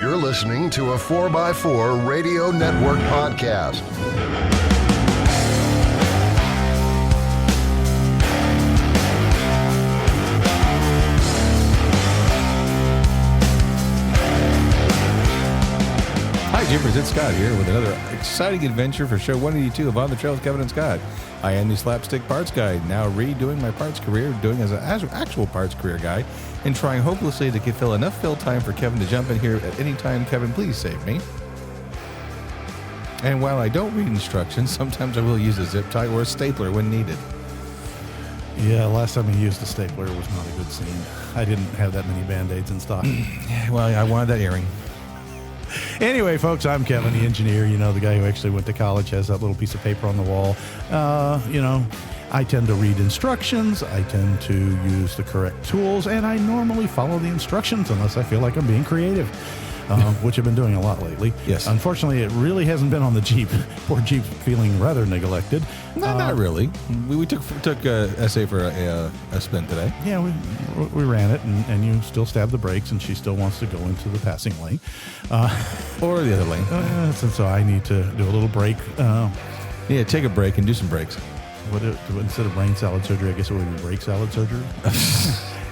You're listening to a 4x4 Radio Network podcast. Hi, Jippers. It's Scott here with another exciting adventure for show 182 of On the Trail with Kevin and Scott. I am the slapstick parts guy, now redoing my parts career, doing as an actual parts career guy, and trying hopelessly to fill enough fill time for Kevin to jump in here at any time. Kevin, please save me. And while I don't read instructions, sometimes I will use a zip tie or a stapler when needed. Yeah, last time I used a stapler was not a good scene. I didn't have that many Band-Aids in stock. Well, I wanted that earring. Anyway, folks, I'm Kevin, the engineer, the guy who actually went to college, has that little piece of paper on the wall. I tend to read instructions, I tend to use the correct tools, and I normally follow the instructions unless I feel like I'm being creative, which I've been doing a lot lately. Yes. Unfortunately, it really hasn't been on the Jeep. Poor Jeep's feeling rather neglected. No, not really. We took SA for a spin today. Yeah, we ran it, and you still stabbed the brakes, and she still wants to go into the passing lane. Or the other lane. So I need to do a little break. Yeah, take a break and do some breaks. Instead of brain salad surgery, I guess it would be brake salad surgery.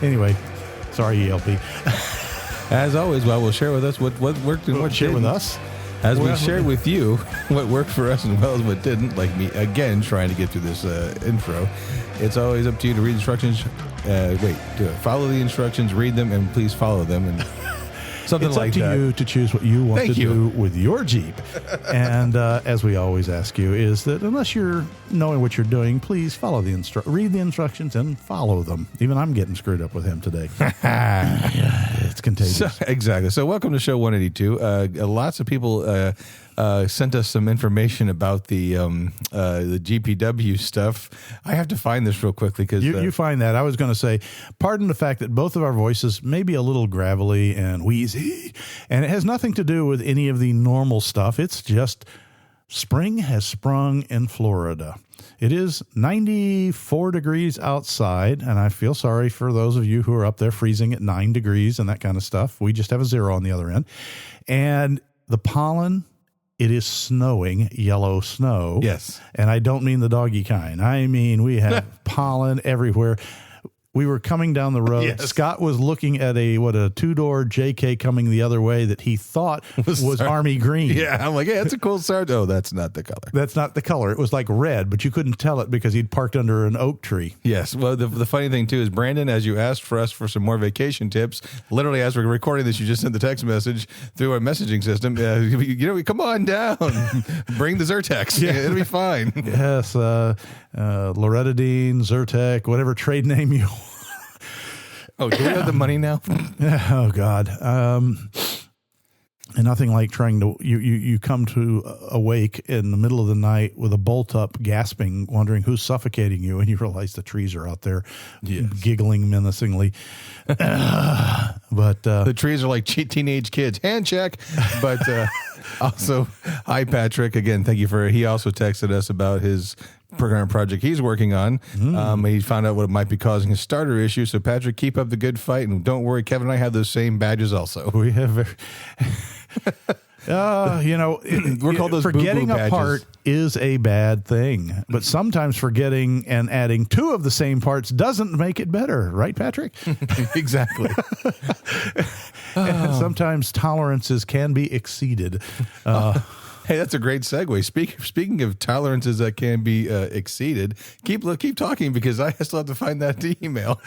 Anyway, sorry, ELP. As always, we'll share with us what worked and what share didn't. with us. As we shared with you what worked for us as well as what didn't, like me, again, trying to get through this intro. It's always up to you to read instructions. Do it. Follow the instructions, read them, and please follow them. And something it's like that. It's up to you to choose what you want do with your Jeep. And as we always ask you, is that unless you're knowing what you're doing, please follow read the instructions and follow them. Even I'm getting screwed up with him today. It's contagious. Exactly. So welcome to show 182. Lots of people sent us some information about the GPW stuff. I have to find this real quickly because you find that. I was going to say, pardon the fact that both of our voices may be a little gravelly and wheezy, and it has nothing to do with any of the normal stuff. It's just spring has sprung in Florida. It is 94 degrees outside, and I feel sorry for those of you who are up there freezing at 9 degrees and that kind of stuff. We just have a 0 on the other end. And the pollen, it is snowing, yellow snow. Yes. And I don't mean the doggy kind. I mean, we have pollen everywhere. We were coming down the road. Yes. Scott was looking at a two-door JK coming the other way that he thought was Army green. Yeah, I'm like, hey, that's a cool start. Oh, that's not the color. That's not the color. It was like red, but you couldn't tell it because he'd parked under an oak tree. Yes. Well, the funny thing, too, is Brandon, as you asked for us for some more vacation tips, literally as we're recording this, you just sent the text message through our messaging system. Come on down. Bring the Zyrtex. Yeah. It'll be fine. Yes. Loratadine, Zyrtec, whatever trade name you Oh, do we have the money now? Oh, God. And nothing like trying to, you come to awake in the middle of the night with a bolt up, gasping, wondering who's suffocating you, and you realize the trees are out there giggling menacingly. But the trees are like teenage kids. Hand check. But also, hi, Patrick. Again, thank you he also texted us about his program project he's working on. He found out what might be causing a starter issue. So, Patrick, keep up the good fight, and don't worry, Kevin and I have those same badges also. We have we're called those forgetting boo-boo a badges. part is a bad thing, but sometimes forgetting and adding two of the same parts doesn't make it better, right, Patrick? Exactly. And sometimes tolerances can be exceeded. Hey, that's a great segue. Speaking of tolerances that can be exceeded, keep talking because I still have to find that email.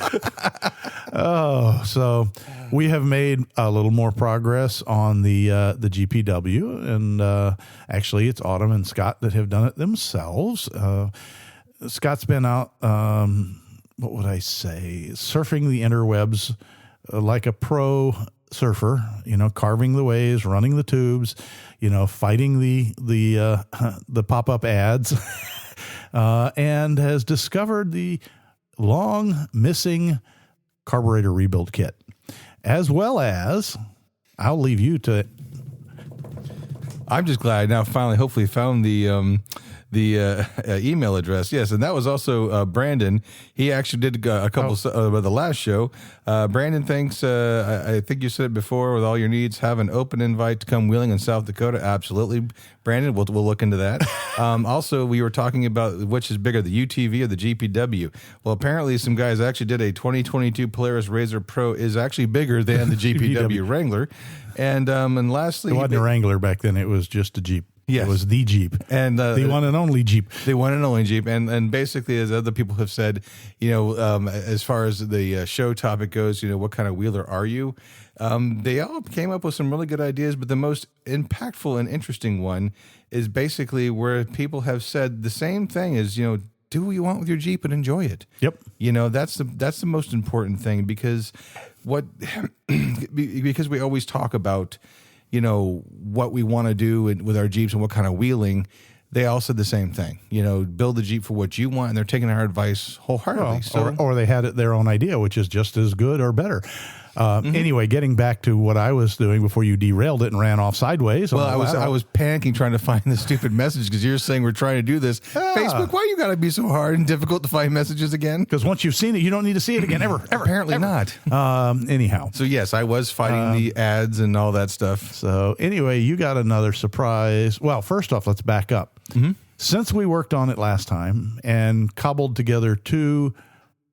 So we have made a little more progress on the GPW, and actually it's Autumn and Scott that have done it themselves. Scott's been out, what would I say, surfing the interwebs like a pro surfer, carving the waves, running the tubes, fighting the pop-up ads, and has discovered the long missing carburetor rebuild kit, as well as I'll leave you to. I'm just glad I now finally hopefully found the email address. Yes, and that was also Brandon. He actually did a couple of the last show. Brandon thinks, I think you said it before, with all your needs, have an open invite to come wheeling in South Dakota. Absolutely, Brandon. We'll look into that. Also, we were talking about which is bigger, the UTV or the GPW. Well, apparently some guys actually did a 2022 Polaris Razor Pro is actually bigger than the GPW Wrangler. And lastly, it wasn't a Wrangler back then. It was just a Jeep. Yes. It was the Jeep, and the one and only Jeep. The one and only Jeep, and basically, as other people have said, as far as the show topic goes, what kind of wheeler are you? They all came up with some really good ideas, but the most impactful and interesting one is basically where people have said the same thing: is do what you want with your Jeep and enjoy it. Yep. That's the most important thing because because we always talk about what we want to do with our Jeeps and what kind of wheeling. They all said the same thing. Build the Jeep for what you want, and they're taking our advice wholeheartedly. Or they had their own idea, which is just as good or better. Anyway, getting back to what I was doing before you derailed it and ran off sideways. Well, I was panicking trying to find the stupid message because you're saying we're trying to do this. Facebook, why you got to be so hard and difficult to find messages again? Because once you've seen it, you don't need to see it again ever. Apparently not. Anyhow. So yes, I was fighting the ads and all that stuff. So anyway, you got another surprise. Well, first off, let's back up. Mm-hmm. Since we worked on it last time and cobbled together two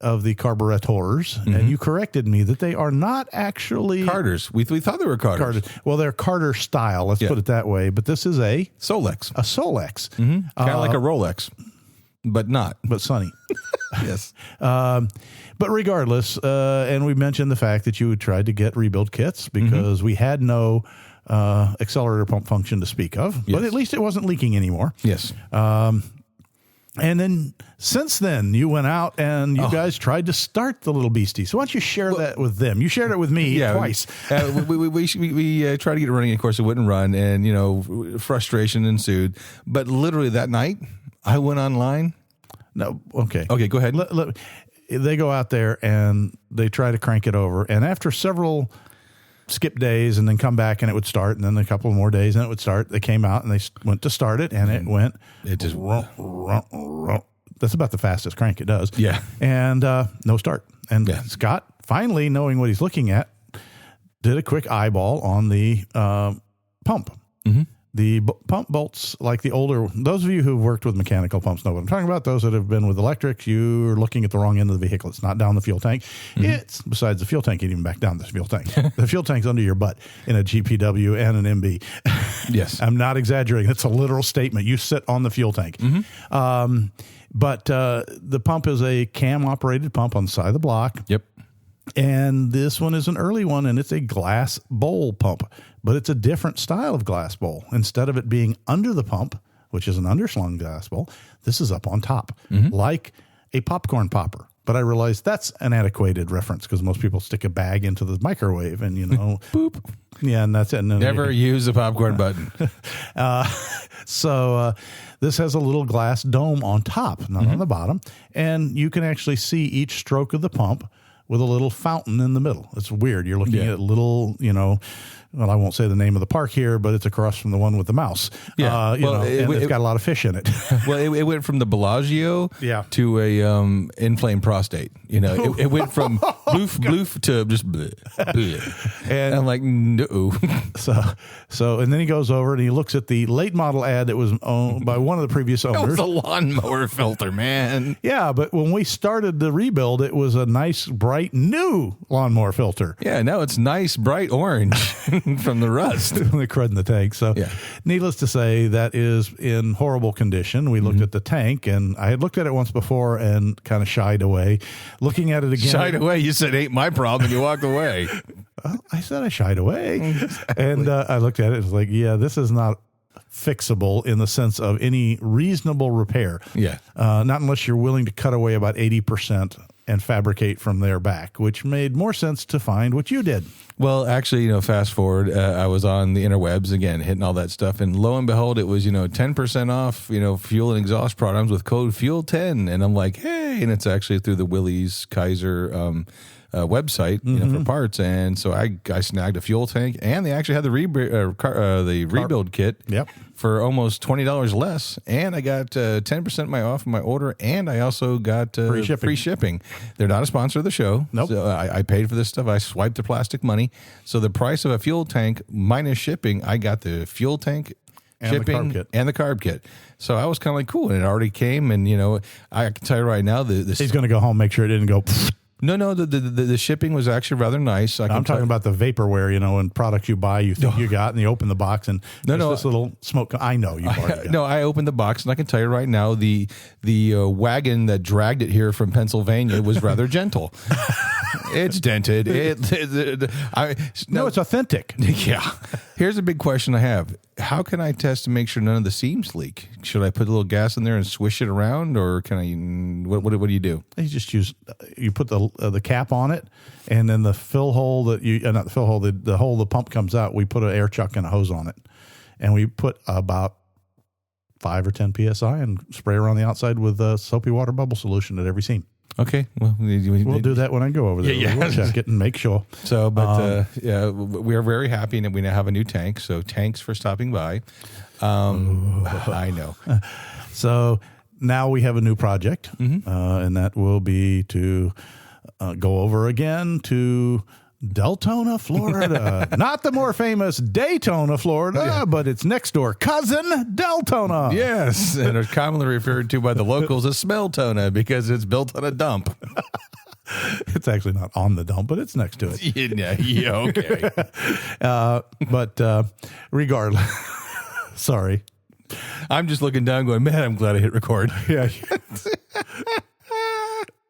of the carburetors, and you corrected me that they are not actually Carters. We thought they were Carters. Well, they're Carter style. Let's put it that way. But this is a Solex. A Solex, kind of like a Rolex, but not. But sunny. Yes. But regardless, and we mentioned the fact that you had tried to get rebuild kits because we had no accelerator pump function to speak of. Yes. But at least it wasn't leaking anymore. Yes. And then since then, you went out and you guys tried to start the little beastie. So why don't you share that with them? You shared it with me twice. We tried to get it running. Of course, it wouldn't run, and frustration ensued. But literally that night, I went online. No, okay, go ahead. They go out there and they try to crank it over, and after several skip days and then come back and it would start, and then a couple more days and it would start. They came out and they went to start it, and it just that's about the fastest crank it does. Yeah. And no start. And Scott, finally knowing what he's looking at, did a quick eyeball on the pump. Mm-hmm. The pump bolts, like the older, those of you who've worked with mechanical pumps know what I'm talking about. Those that have been with electric, you're looking at the wrong end of the vehicle. It's not down the fuel tank. Mm-hmm. It's besides the fuel tank, even back down the fuel tank. The fuel tank's under your butt in a GPW and an MB. Yes. I'm not exaggerating. That's a literal statement. You sit on the fuel tank. Mm-hmm. But the pump is a cam operated pump on the side of the block. Yep. And this one is an early one, and it's a glass bowl pump, but it's a different style of glass bowl. Instead of it being under the pump, which is an underslung glass bowl, this is up on top, like a popcorn popper. But I realized that's an antiquated reference because most people stick a bag into the microwave and, boop. Yeah, and that's it. Never use the popcorn button. So this has a little glass dome on top, not on the bottom, and you can actually see each stroke of the pump with a little fountain in the middle. It's weird. You're looking at little, well, I won't say the name of the park here, but it's across from the one with the mouse. Yeah. It's got a lot of fish in it. Well, it went from the Bellagio to a inflamed prostate. It went from bloof to just bleh, bleh. And I'm like, no. So, and then he goes over and he looks at the late model ad that was owned by one of the previous owners. It was a lawnmower filter, man. Yeah, but when we started the rebuild, it was a nice, bright, new lawnmower filter. Yeah, now it's nice, bright orange. From the rust. The crud in the tank. So needless to say, that is in horrible condition. We looked at the tank, and I had looked at it once before and kind of shied away. Looking at it again. Shied away? You said, ain't my problem, and you walked away. Well, I said I shied away. Exactly. And I looked at it. It was like, this is not fixable in the sense of any reasonable repair. Yeah. Not unless you're willing to cut away about 80% and fabricate from there back, which made more sense to find what you did. Well, actually, fast forward, I was on the interwebs again, hitting all that stuff, and lo and behold, it was 10% off fuel and exhaust products with code FUEL10, and I'm like, hey, and it's actually through the Willys Kaiser website for parts, and so I snagged a fuel tank, and they actually had the rebuild kit. Yep. For almost $20 less, and I got 10% off my order, and I also got free shipping. They're not a sponsor of the show. Nope. So I paid for this stuff. I swiped the plastic money. So the price of a fuel tank minus shipping, I got the fuel tank, and shipping, the carb kit. and the carb kit. So I was kind of like, cool, and it already came, and I can tell you right now, He's going to go home, make sure it didn't go. No, the shipping was actually rather nice. I'm talking about the vaporware, and products you buy, you think you got, and you open the box, and this little smoke. I know you've already got. No, I opened the box, and I can tell you right now, the wagon that dragged it here from Pennsylvania was rather gentle. It's dented. No, it's authentic. Yeah. Here's a big question I have. How can I test to make sure none of the seams leak? Should I put a little gas in there and swish it around, or can I? What do you do? You just you put the cap on it, and then the fill hole that not the fill hole, the hole the pump comes out. We put an air chuck and a hose on it, and we put about 5 or 10 psi and spray around the outside with soapy water bubble solution at every seam. Okay, well, we'll do that when I go over there. Yeah. We'll check it and make sure. So, but we are very happy that we now have a new tank. So, thanks for stopping by. I know. So now we have a new project, and that will be to go over again to Deltona, Florida. Not the more famous Daytona, Florida, but its next door cousin, Deltona. Yes, and it's commonly referred to by the locals as Smelltona because it's built on a dump. It's actually not on the dump, but it's next to it. Yeah, okay. But regardless, sorry. I'm just looking down going, man, I'm glad I hit record. Yeah.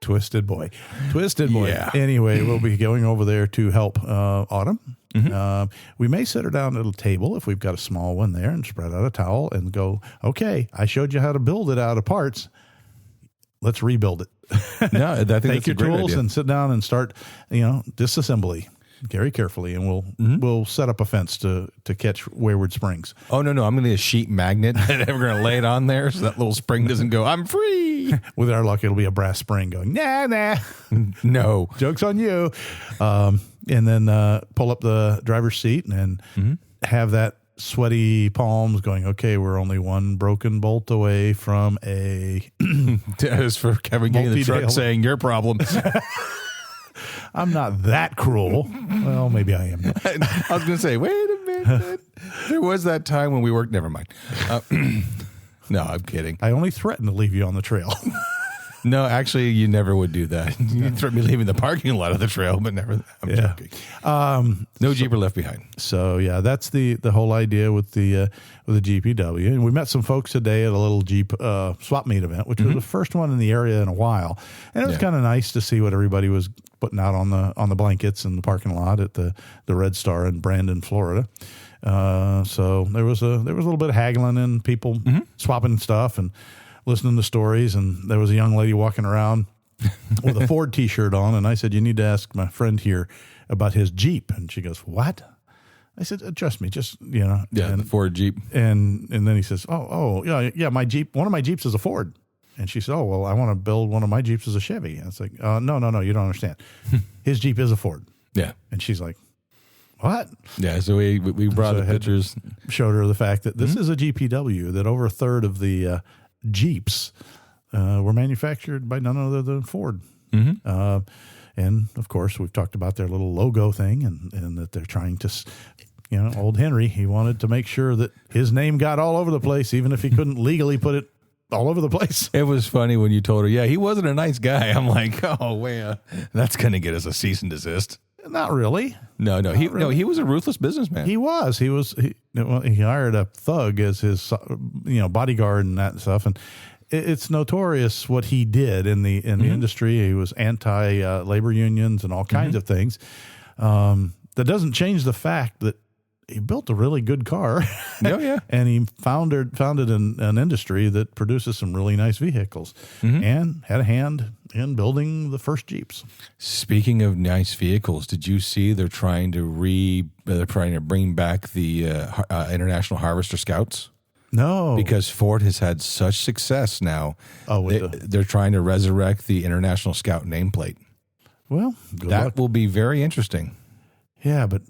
Twisted boy. Yeah. Anyway, we'll be going over there to help Autumn. We may sit her down at a table if we've got a small one there and spread out a towel and go, okay, I showed you how to build it out of parts. Let's rebuild it. No, I think Take that's your a great tools idea. and sit down and start, disassembly. Very carefully, and we'll set up a fence to catch wayward springs. Oh, no, I'm going to need a sheet magnet, and we're going to lay it on there so that little spring doesn't go, I'm free. With our luck, it'll be a brass spring going, nah. No. Joke's on you. And then pull up the driver's seat and have that sweaty palms going, okay, we're only one broken bolt away from a... As for Kevin getting in the truck Multi-dale. saying, your problem. I'm not that cruel. Well, maybe I am. I was going to say, wait a minute. There was that time when we worked. Never mind. No, I'm kidding. I only threatened to leave you on the trail. No, actually, you never would do that. You threatened me leaving the parking lot of the trail, but never. I'm joking. No Jeep left behind. So yeah, that's the whole idea with the GPW. And we met some folks today at a little Jeep swap meet event, which was the first one in the area in a while. And it was kind of nice to see what everybody was putting out on the blankets in the parking lot at the Red Star in Brandon, Florida. So there was a little bit of haggling and people swapping stuff and listening to stories. And there was a young lady walking around with a Ford T-shirt on, and I said, "You need to ask my friend here about his Jeep." And she goes, "What?" I said, "Trust me, just Yeah, And, the Ford Jeep. and then he says, "Oh, yeah, my Jeep. One of my Jeeps is a Ford." And she said, "Oh, well, I want to build one of my Jeeps as a Chevy." And it's like, no, you don't understand. His Jeep is a Ford. Yeah. And she's like, "What?" Yeah, so we brought the pictures. Showed her the fact that this is a GPW, that over a third of the Jeeps were manufactured by none other than Ford. And of course, we've talked about their little logo thing and that they're trying to, old Henry, he wanted to make sure that his name got all over the place, even if he couldn't legally put it all over the place. It was funny when you told her, yeah, he wasn't a nice guy. I'm like, oh, well, that's going to get us a cease and desist. Not really. No, he was a ruthless businessman. He hired a thug as his, bodyguard and that stuff. And it's notorious what he did in the industry. He was anti labor unions and all kinds of things. That doesn't change the fact that he built a really good car. Oh, yeah. And he founded an industry that produces some really nice vehicles and had a hand in building the first Jeeps. Speaking of nice vehicles, did you see they're trying to bring back the International Harvester Scouts? No. Because Ford has had such success now. Oh, they're trying to resurrect the International Scout nameplate. Well, good That luck. will be very interesting. Yeah, but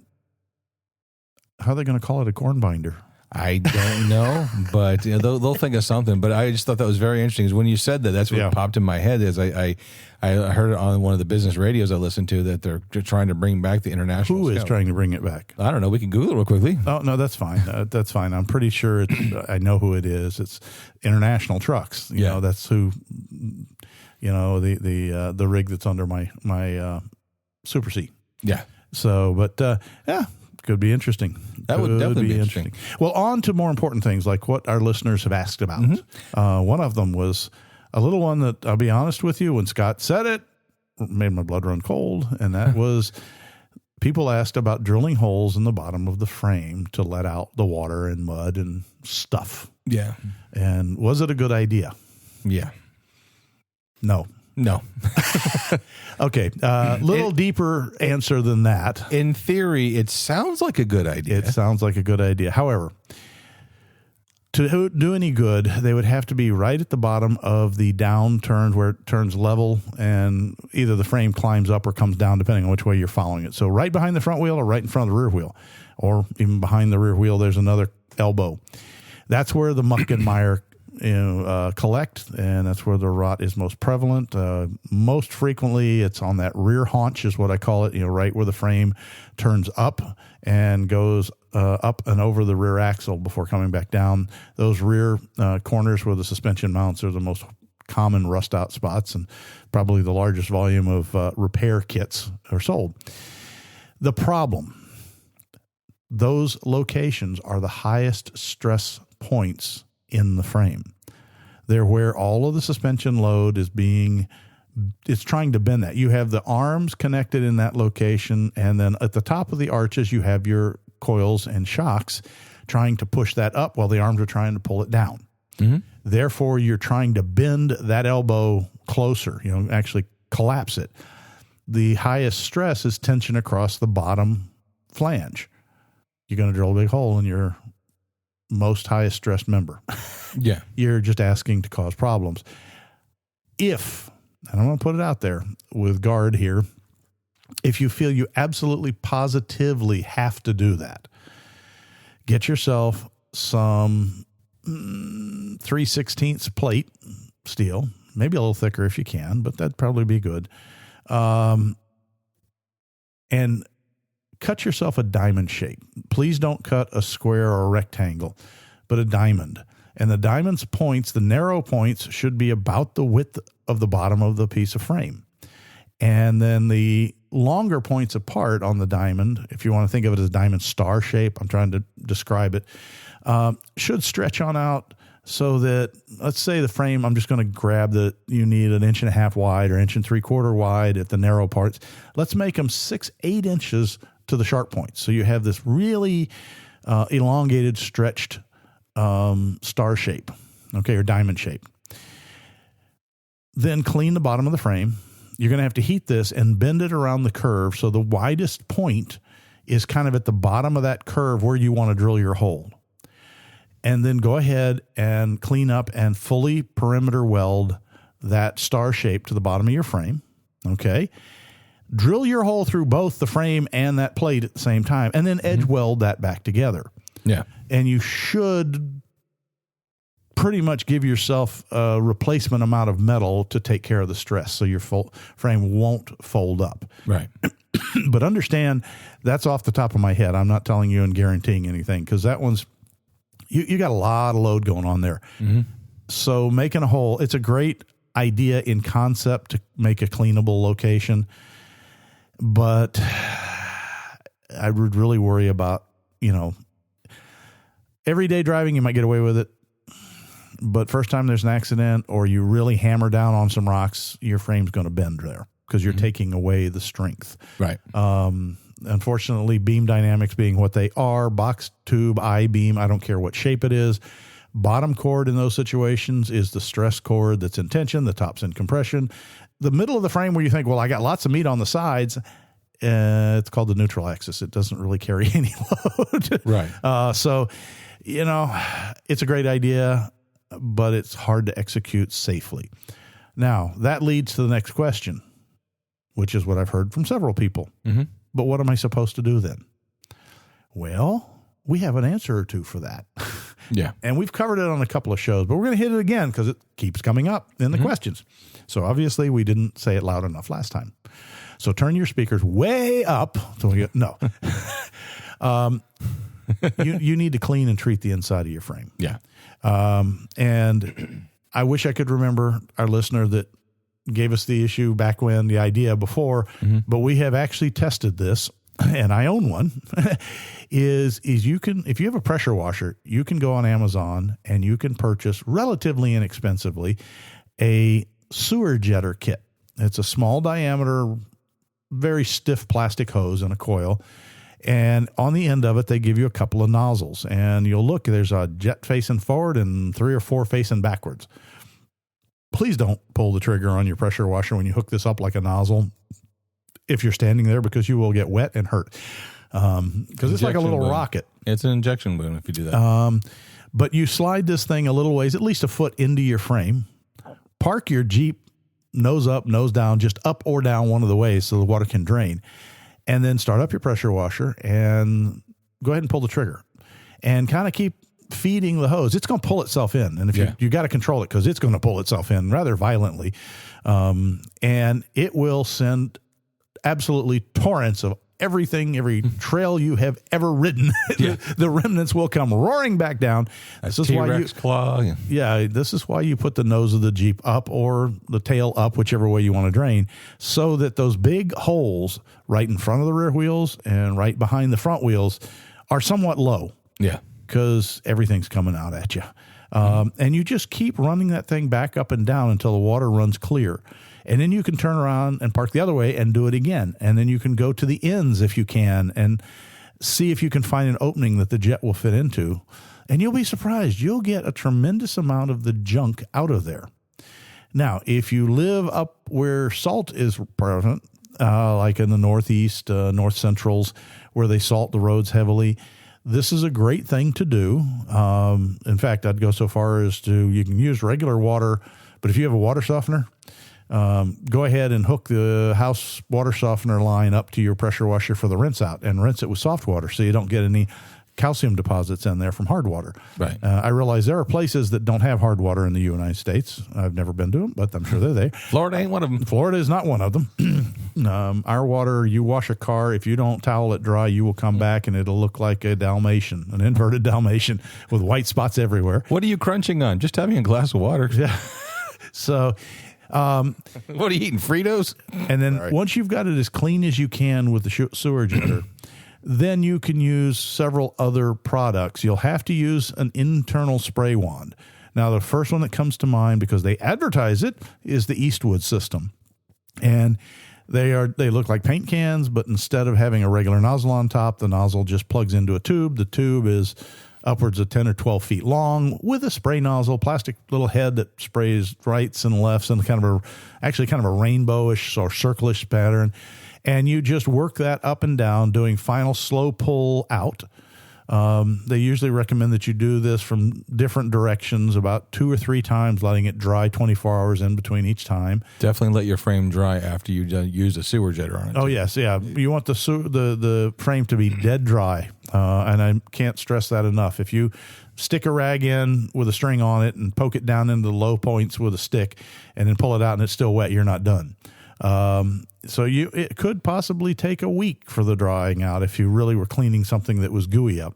how are they going to call it a corn binder? I don't know, but they'll think of something. But I just thought that was very interesting. Is when you said that, that's what popped in my head. Is I heard it on one of the business radios I listened to that they're trying to bring back the international. Who is Scout. trying to bring it back? I don't know. We can Google it real quickly. Oh no, that's fine. That's fine. I'm pretty sure I know who it is. It's International Trucks. You know, that's who. You know, the rig that's under my Super C. Yeah. So, but yeah, could be interesting. That would definitely be interesting. Well, on to more important things like what our listeners have asked about. One of them was a little one that I'll be honest with you, when Scott said it made my blood run cold, and that was people asked about drilling holes in the bottom of the frame to let out the water and mud and stuff. Yeah. And was it a good idea? Yeah. No. Okay. Little deeper answer than that. In theory, it sounds like a good idea. It sounds like a good idea. However, to do any good, they would have to be right at the bottom of the downturn where it turns level, and either the frame climbs up or comes down, depending on which way you're following it. So right behind the front wheel or right in front of the rear wheel, or even behind the rear wheel, there's another elbow. That's where the muck and mire collect, and that's where the rot is most prevalent. Most frequently, it's on that rear haunch is what I call it, right where the frame turns up and goes up and over the rear axle before coming back down. Those rear corners where the suspension mounts are the most common rust out spots, and probably the largest volume of repair kits are sold. The problem, those locations are the highest stress points in the frame. They're where all of the suspension load it's trying to bend that. You have the arms connected in that location, and then at the top of the arches, you have your coils and shocks trying to push that up while the arms are trying to pull it down. Mm-hmm. Therefore, you're trying to bend that elbow closer, actually collapse it. The highest stress is tension across the bottom flange. You're going to drill a big hole in your most highest stressed member. Yeah. You're just asking to cause problems. If, and I'm going to put it out there with guard here, if you feel you absolutely positively have to do that, get yourself some 3/16 plate steel, maybe a little thicker if you can, but that'd probably be good. And cut yourself a diamond shape. Please don't cut a square or a rectangle, but a diamond. And the diamond's points, the narrow points, should be about the width of the bottom of the piece of frame. And then the longer points apart on the diamond, if you want to think of it as a diamond star shape, I'm trying to describe it, should stretch on out so that, let's say the frame, I'm just going to grab you need 1.5 inches wide or 1 3/4 inches wide at the narrow parts. Let's make them 6-8 inches to the sharp points. So you have this really elongated, stretched star shape, or diamond shape. Then clean the bottom of the frame. You're going to have to heat this and bend it around the curve so the widest point is kind of at the bottom of that curve where you want to drill your hole. And then go ahead and clean up and fully perimeter weld that star shape to the bottom of your frame. Okay. Drill your hole through both the frame and that plate at the same time, and then edge weld that back together. Yeah. And you should pretty much give yourself a replacement amount of metal to take care of the stress so your frame won't fold up. Right. But understand, that's off the top of my head. I'm not telling you and guaranteeing anything, because that one's, you got a lot of load going on there. Mm-hmm. So making a hole, it's a great idea in concept to make a cleanable location, but I would really worry about, everyday driving, you might get away with it. But first time there's an accident or you really hammer down on some rocks, your frame's going to bend there because you're taking away the strength. Right. Unfortunately, beam dynamics being what they are, box tube, I-beam, I don't care what shape it is. Bottom chord in those situations is the stress chord that's in tension, the top's in compression. The middle of the frame where you think, well, I got lots of meat on the sides, it's called the neutral axis. It doesn't really carry any load. Right. So, it's a great idea, but it's hard to execute safely. Now, that leads to the next question. which is what I've heard from several people. But what am I supposed to do then? Well, we have an answer or two for that. Yeah. And we've covered it on a couple of shows, but we're going to hit it again because it keeps coming up in the questions. So obviously we didn't say it loud enough last time. So turn your speakers way up. You need to clean and treat the inside of your frame. Yeah. And I wish I could remember our listener that gave us the issue back when, the idea before, but we have actually tested this, and I own one, is you can, if you have a pressure washer, you can go on Amazon and you can purchase relatively inexpensively a sewer jetter kit. It's a small diameter, very stiff plastic hose and a coil. And on the end of it, they give you a couple of nozzles. And you'll look, there's a jet facing forward and 3 or 4 facing backwards. Please don't pull the trigger on your pressure washer when you hook this up like a nozzle if you're standing there, because you will get wet and hurt. Because it's like a little rocket. It's an injection wound if you do that. But you slide this thing a little ways, at least a foot into your frame. Park your Jeep nose up, nose down, just up or down one of the ways so the water can drain. And then start up your pressure washer and go ahead and pull the trigger and kind of keep feeding the hose. It's going to pull itself in. And if you got to control it, because it's going to pull itself in rather violently. And it will send absolutely torrents of everything, every trail you have ever ridden. The remnants will come roaring back down. This is T-Rex claw. Yeah, this is why you put the nose of the Jeep up or the tail up, whichever way you want to drain, so that those big holes right in front of the rear wheels and right behind the front wheels are somewhat low. Yeah. Because everything's coming out at you. And you just keep running that thing back up and down until the water runs clear. And then you can turn around and park the other way and do it again. And then you can go to the ends if you can and see if you can find an opening that the jet will fit into. And you'll be surprised. You'll get a tremendous amount of the junk out of there. Now, if you live up where salt is prevalent, like in the Northeast, North Centrals, where they salt the roads heavily, this is a great thing to do. In fact, I'd go so far as to, you can use regular water, but if you have a water softener, go ahead and hook the house water softener line up to your pressure washer for the rinse out and rinse it with soft water so you don't get any calcium deposits in there from hard water. Right. I realize there are places that don't have hard water in the United States. I've never been to them, but I'm sure they're there. Florida ain't one of them. Florida is not one of them. Our water, you wash a car, if you don't towel it dry, you will come back and it'll look like a Dalmatian, an inverted Dalmatian with white spots everywhere. What are you crunching on? Just having a glass of water. Yeah. So... what are you eating, Fritos? And then once you've got it as clean as you can with the sewer jetter, then you can use several other products. You'll have to use an internal spray wand. Now, the first one that comes to mind, because they advertise it, is the Eastwood system. And they look like paint cans, but instead of having a regular nozzle on top, the nozzle just plugs into a tube. The tube is upwards of 10 or 12 feet long with a spray nozzle, plastic little head that sprays rights and lefts and kind of a rainbowish or circlish pattern. And you just work that up and down, doing final slow pull out. They usually recommend that you do this from different directions about 2 or 3 times, letting it dry 24 hours in between each time. Definitely let your frame dry after you use a sewer jetter on it. Oh, yes. Yeah. You want the frame to be dead dry. And I can't stress that enough. If you stick a rag in with a string on it and poke it down into the low points with a stick and then pull it out and it's still wet, you're not done. So it could possibly take a week for the drying out if you really were cleaning something that was gooey up.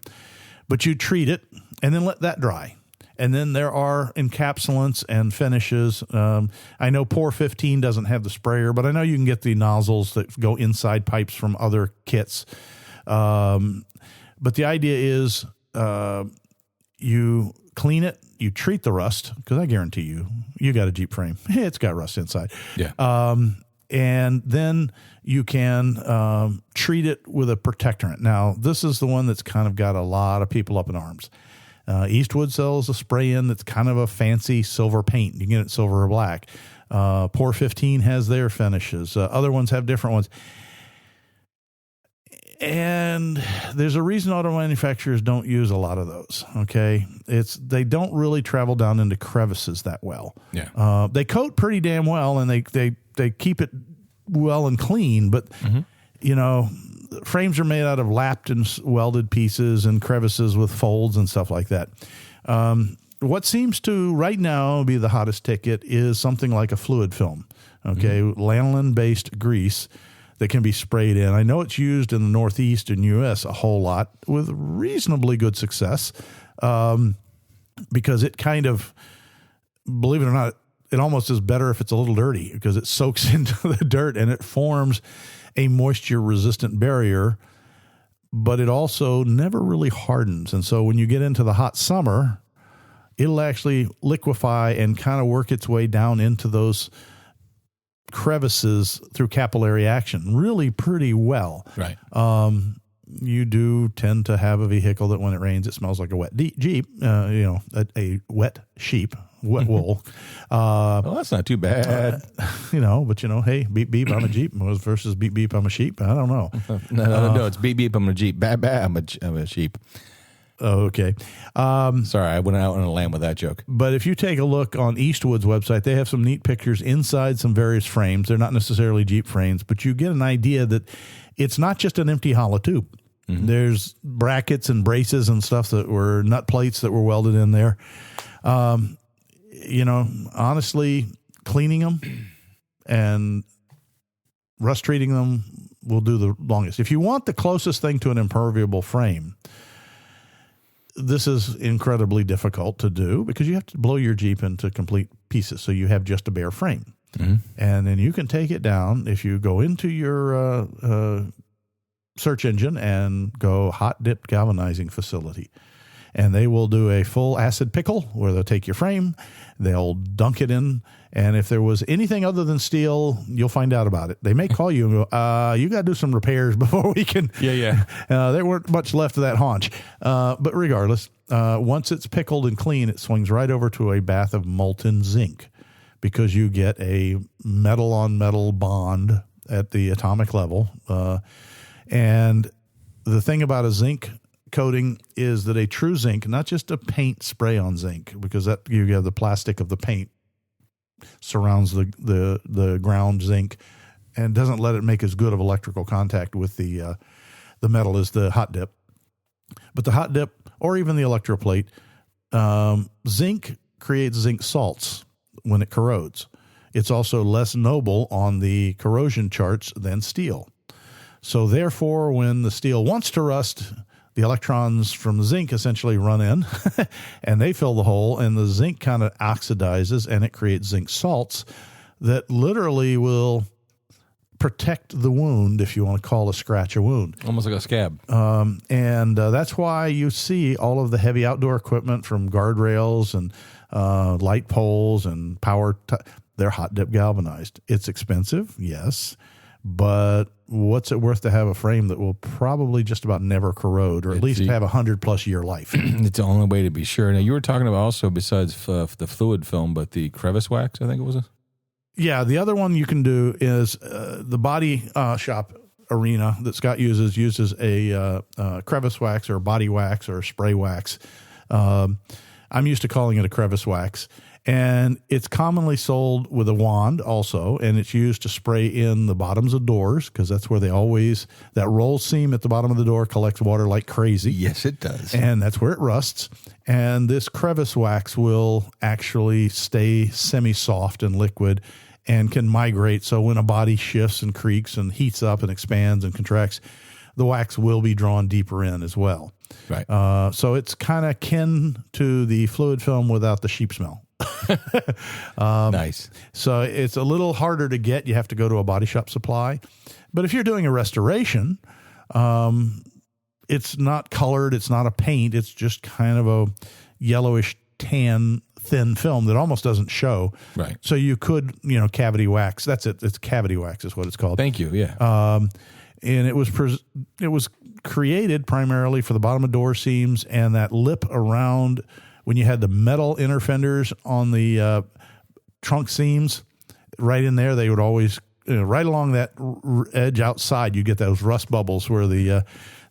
But you treat it and then let that dry. And then there are encapsulants and finishes. I know Pour 15 doesn't have the sprayer, but I know you can get the nozzles that go inside pipes from other kits. But the idea is you clean it, you treat the rust, because I guarantee you got a Jeep frame. It's got rust inside. Yeah. And then you can treat it with a protectorant. Now, this is the one that's kind of got a lot of people up in arms. Eastwood sells a spray-in that's kind of a fancy silver paint. You can get it silver or black. Pour 15 has their finishes. Other ones have different ones. And there's a reason auto manufacturers don't use a lot of those, okay? They don't really travel down into crevices that well. Yeah. They coat pretty damn well, and they keep it well and clean, but frames are made out of lapped and welded pieces and crevices with folds and stuff like that. What seems to right now be the hottest ticket is something like a fluid film, lanolin-based grease that can be sprayed in. I know it's used in the northeastern U.S. a whole lot with reasonably good success because it kind of, believe it or not, it almost is better if it's a little dirty because it soaks into the dirt and it forms a moisture-resistant barrier, but it also never really hardens. And so when you get into the hot summer, it'll actually liquefy and kind of work its way down into those crevices through capillary action really pretty well. Right. You do tend to have a vehicle that when it rains, it smells like a wet Jeep, a wet sheep, wet wool. Well, that's not too bad. But hey, beep, beep, I'm a Jeep versus beep, beep, I'm a sheep. I don't know. No, it's beep, beep, I'm a Jeep. Bah, bah, I'm a sheep. Oh, okay. Sorry, I went out on a lamb with that joke. But if you take a look on Eastwood's website, they have some neat pictures inside some various frames. They're not necessarily Jeep frames, but you get an idea that it's not just an empty hollow tube. Mm-hmm. There's brackets and braces and stuff that were nut plates that were welded in there. Honestly, cleaning them and rust treating them will do the longest. If you want the closest thing to an impermeable frame, this is incredibly difficult to do because you have to blow your Jeep into complete pieces. So you have just a bare frame. Mm-hmm. And then you can take it down. If you go into your search engine and go hot dip galvanizing facility, and they will do a full acid pickle where they'll take your frame, they'll dunk it in, and if there was anything other than steel, you'll find out about it. They may call you and go, you got to do some repairs before we can. Yeah. There weren't much left of that haunch. But regardless, once it's pickled and clean, it swings right over to a bath of molten zinc because you get a metal-on-metal bond at the atomic level. And the thing about a zinc coating is that a true zinc, not just a paint spray on zinc, because that you have the plastic of the paint surrounds the ground zinc and doesn't let it make as good of electrical contact with the metal as the hot dip. But the hot dip or even the electroplate, zinc creates zinc salts when it corrodes. It's also less noble on the corrosion charts than steel. So therefore, when the steel wants to rust, the electrons from the zinc essentially run in and they fill the hole, and the zinc kind of oxidizes and it creates zinc salts that literally will protect the wound, if you want to call a scratch a wound. Almost like a scab. And that's why you see all of the heavy outdoor equipment from guardrails and light poles and they're hot dip galvanized. It's expensive, yes. But what's it worth to have a frame that will probably just about never corrode, or at least have 100+ year life? It's the only way to be sure. Now, you were talking about also, besides the fluid film, but the crevice wax, I think it was. Yeah, the other one you can do is the body shop arena that Scott uses a crevice wax or body wax or spray wax. I'm used to calling it a crevice wax. And it's commonly sold with a wand also, and it's used to spray in the bottoms of doors because that's where that roll seam at the bottom of the door collects water like crazy. Yes, it does. And that's where it rusts. And this crevice wax will actually stay semi-soft and liquid and can migrate. So when a body shifts and creaks and heats up and expands and contracts, the wax will be drawn deeper in as well. Right. So it's kind of kin to the fluid film without the sheep smell. Nice. So it's a little harder to get. You have to go to a body shop supply. But if you're doing a restoration, it's not colored. It's not a paint. It's just kind of a yellowish tan thin film that almost doesn't show. Right. So you could, cavity wax. That's it. It's cavity wax is what it's called. Thank you. Yeah. And it was created primarily for the bottom of door seams and that lip around when you had the metal inner fenders on the trunk seams, right in there, they would always, right along that edge outside, you get those rust bubbles where the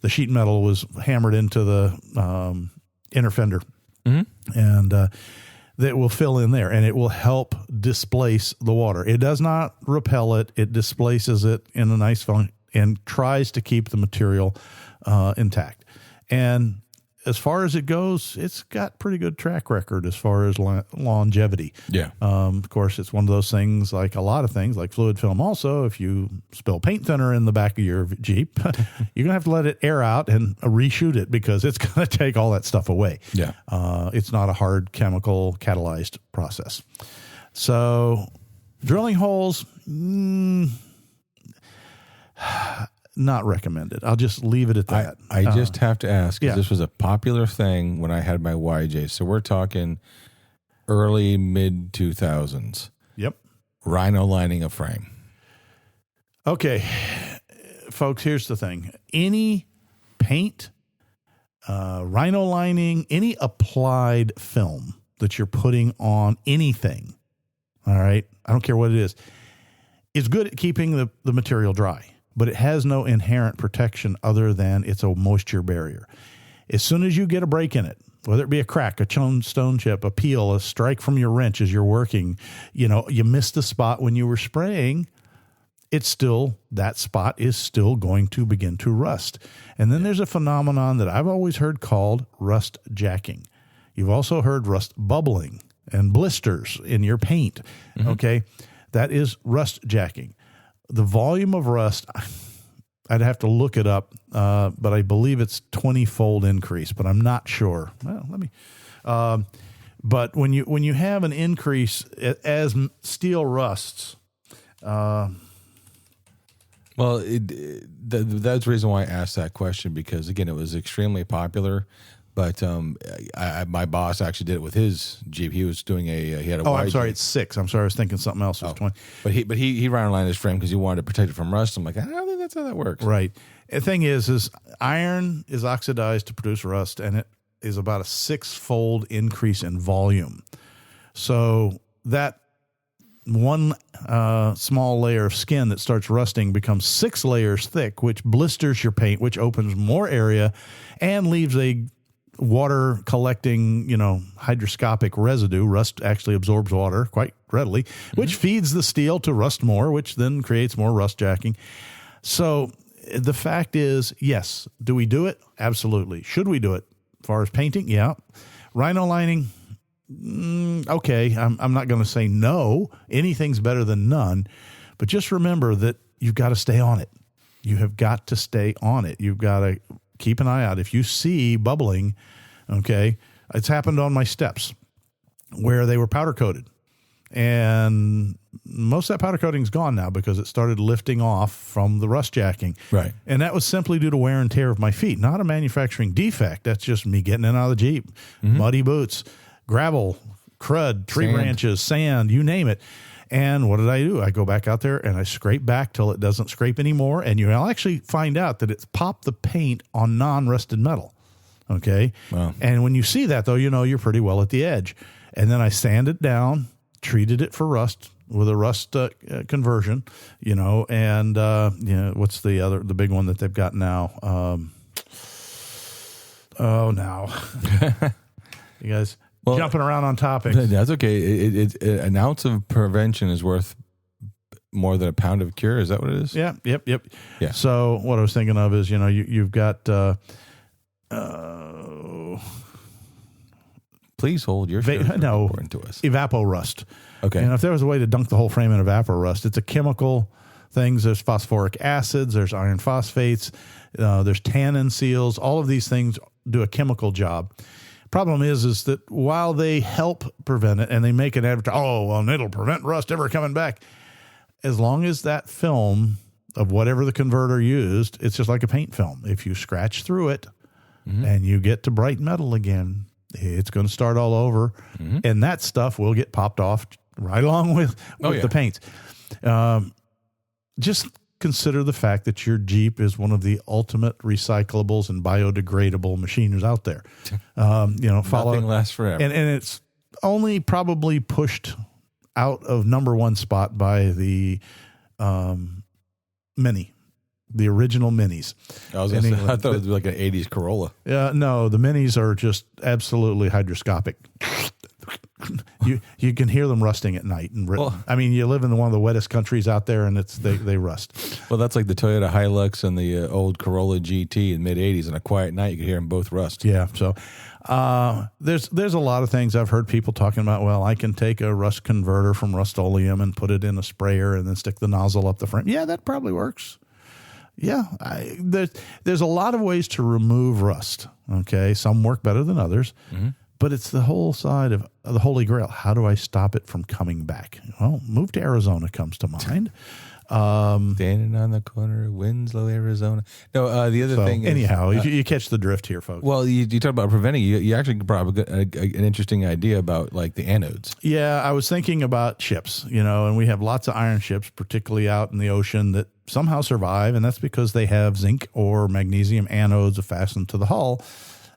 sheet metal was hammered into the inner fender. Mm-hmm. And that will fill in there, and it will help displace the water. It does not repel it. It displaces it in a nice function and tries to keep the material intact. And as far as it goes, it's got pretty good track record as far as longevity. Yeah. Of course, it's one of those things, like a lot of things, like fluid film. Also, if you spill paint thinner in the back of your Jeep, you're going to have to let it air out and reshoot it because it's going to take all that stuff away. Yeah. It's not a hard chemical catalyzed process. So drilling holes, not recommended. I'll just leave it at that. I just have to ask, because yeah. this was a popular thing when I had my YJ. So we're talking early, mid 2000s. Yep. Rhino lining a frame. Okay, folks, here's the thing. Any paint, rhino lining, any applied film that you're putting on anything, all right, I don't care what it is good at keeping the material dry. But it has no inherent protection other than it's a moisture barrier. As soon as you get a break in it, whether it be a crack, a stone chip, a peel, a strike from your wrench as you're working, you missed the spot when you were spraying, that spot is still going to begin to rust. And then there's a phenomenon that I've always heard called rust jacking. You've also heard rust bubbling and blisters in your paint. Mm-hmm. Okay. That is rust jacking. The volume of rust, I'd have to look it up, but I believe it's 20-fold increase, but I'm not sure. Well, let me. But when you have an increase as steel rusts, well, that's the reason why I asked that question, because again, it was extremely popular. But my boss actually did it with his Jeep. He was doing he had a. Oh, I'm sorry, it's 6. I'm sorry, I was thinking something else. It was 20. But he ran lined his frame because he wanted to protect it from rust. I'm like, I don't think that's how that works. Right. The thing is iron is oxidized to produce rust, and it is about a 6-fold increase in volume. So that one small layer of skin that starts rusting becomes 6 layers thick, which blisters your paint, which opens more area and leaves a water collecting, hydroscopic residue. Rust actually absorbs water quite readily, which feeds the steel to rust more, which then creates more rust jacking. So the fact is, yes. Do we do it? Absolutely. Should we do it? As far as painting? Yeah. Rhino lining? Okay. I'm not going to say no. Anything's better than none. But just remember that you've got to stay on it. You have got to stay on it. You've got to keep an eye out. If you see bubbling, okay, it's happened on my steps where they were powder coated, and most of that powder coating is gone now because it started lifting off from the rust jacking. Right. And that was simply due to wear and tear of my feet, not a manufacturing defect. That's just me getting in and out of the Jeep, muddy boots, gravel, crud, tree branches, sand, you name it. And what did I do? I go back out there and I scrape back till it doesn't scrape anymore. And you'll actually find out that it's popped the paint on non-rusted metal. Okay. Wow. And when you see that, though, you're pretty well at the edge. And then I sand it down, treated it for rust with a rust conversion, and, what's the big one that they've got now? You guys. Well, jumping around on topics. That's okay. An ounce of prevention is worth more than a pound of cure. Is that what it is? Yeah. Yep. Yeah. So what I was thinking of is, you've got. Please hold your important to us. Evaporust. Okay. And if there was a way to dunk the whole frame in Evaporust, it's a chemical things. There's phosphoric acids. There's iron phosphates. There's tannin seals. All of these things do a chemical job. Problem is that while they help prevent it and they make an advertisement, and it'll prevent rust ever coming back, as long as that film of whatever the converter used, it's just like a paint film. If you scratch through it and you get to bright metal again, it's going to start all over, and that stuff will get popped off right along with the paints. Just consider the fact that your Jeep is one of the ultimate recyclables and biodegradable machines out there. Nothing lasts forever. And it's only probably pushed out of number one spot by the Mini, the original Minis. I thought it was like an 80s Corolla. No, the Minis are just absolutely hydroscopic. you can hear them rusting at night in Britain. Well- I mean, you live in one of the wettest countries out there, and they rust. Well, that's like the Toyota Hilux and the old Corolla GT in mid '80s. On a quiet night, you could hear them both rust. Yeah. So there's a lot of things I've heard people talking about. Well, I can take a rust converter from Rust-Oleum and put it in a sprayer and then stick the nozzle up the frame. Yeah, that probably works. Yeah, there's a lot of ways to remove rust. Okay, some work better than others, but it's the whole side of the Holy Grail. How do I stop it from coming back? Well, move to Arizona comes to mind. Standing on the corner of Winslow, Arizona. No, the other thing is... Anyhow, you catch the drift here, folks. Well, you talk about preventing. You actually brought up an interesting idea about like the anodes. Yeah, I was thinking about ships, and we have lots of iron ships, particularly out in the ocean, that somehow survive, and that's because they have zinc or magnesium anodes fastened to the hull.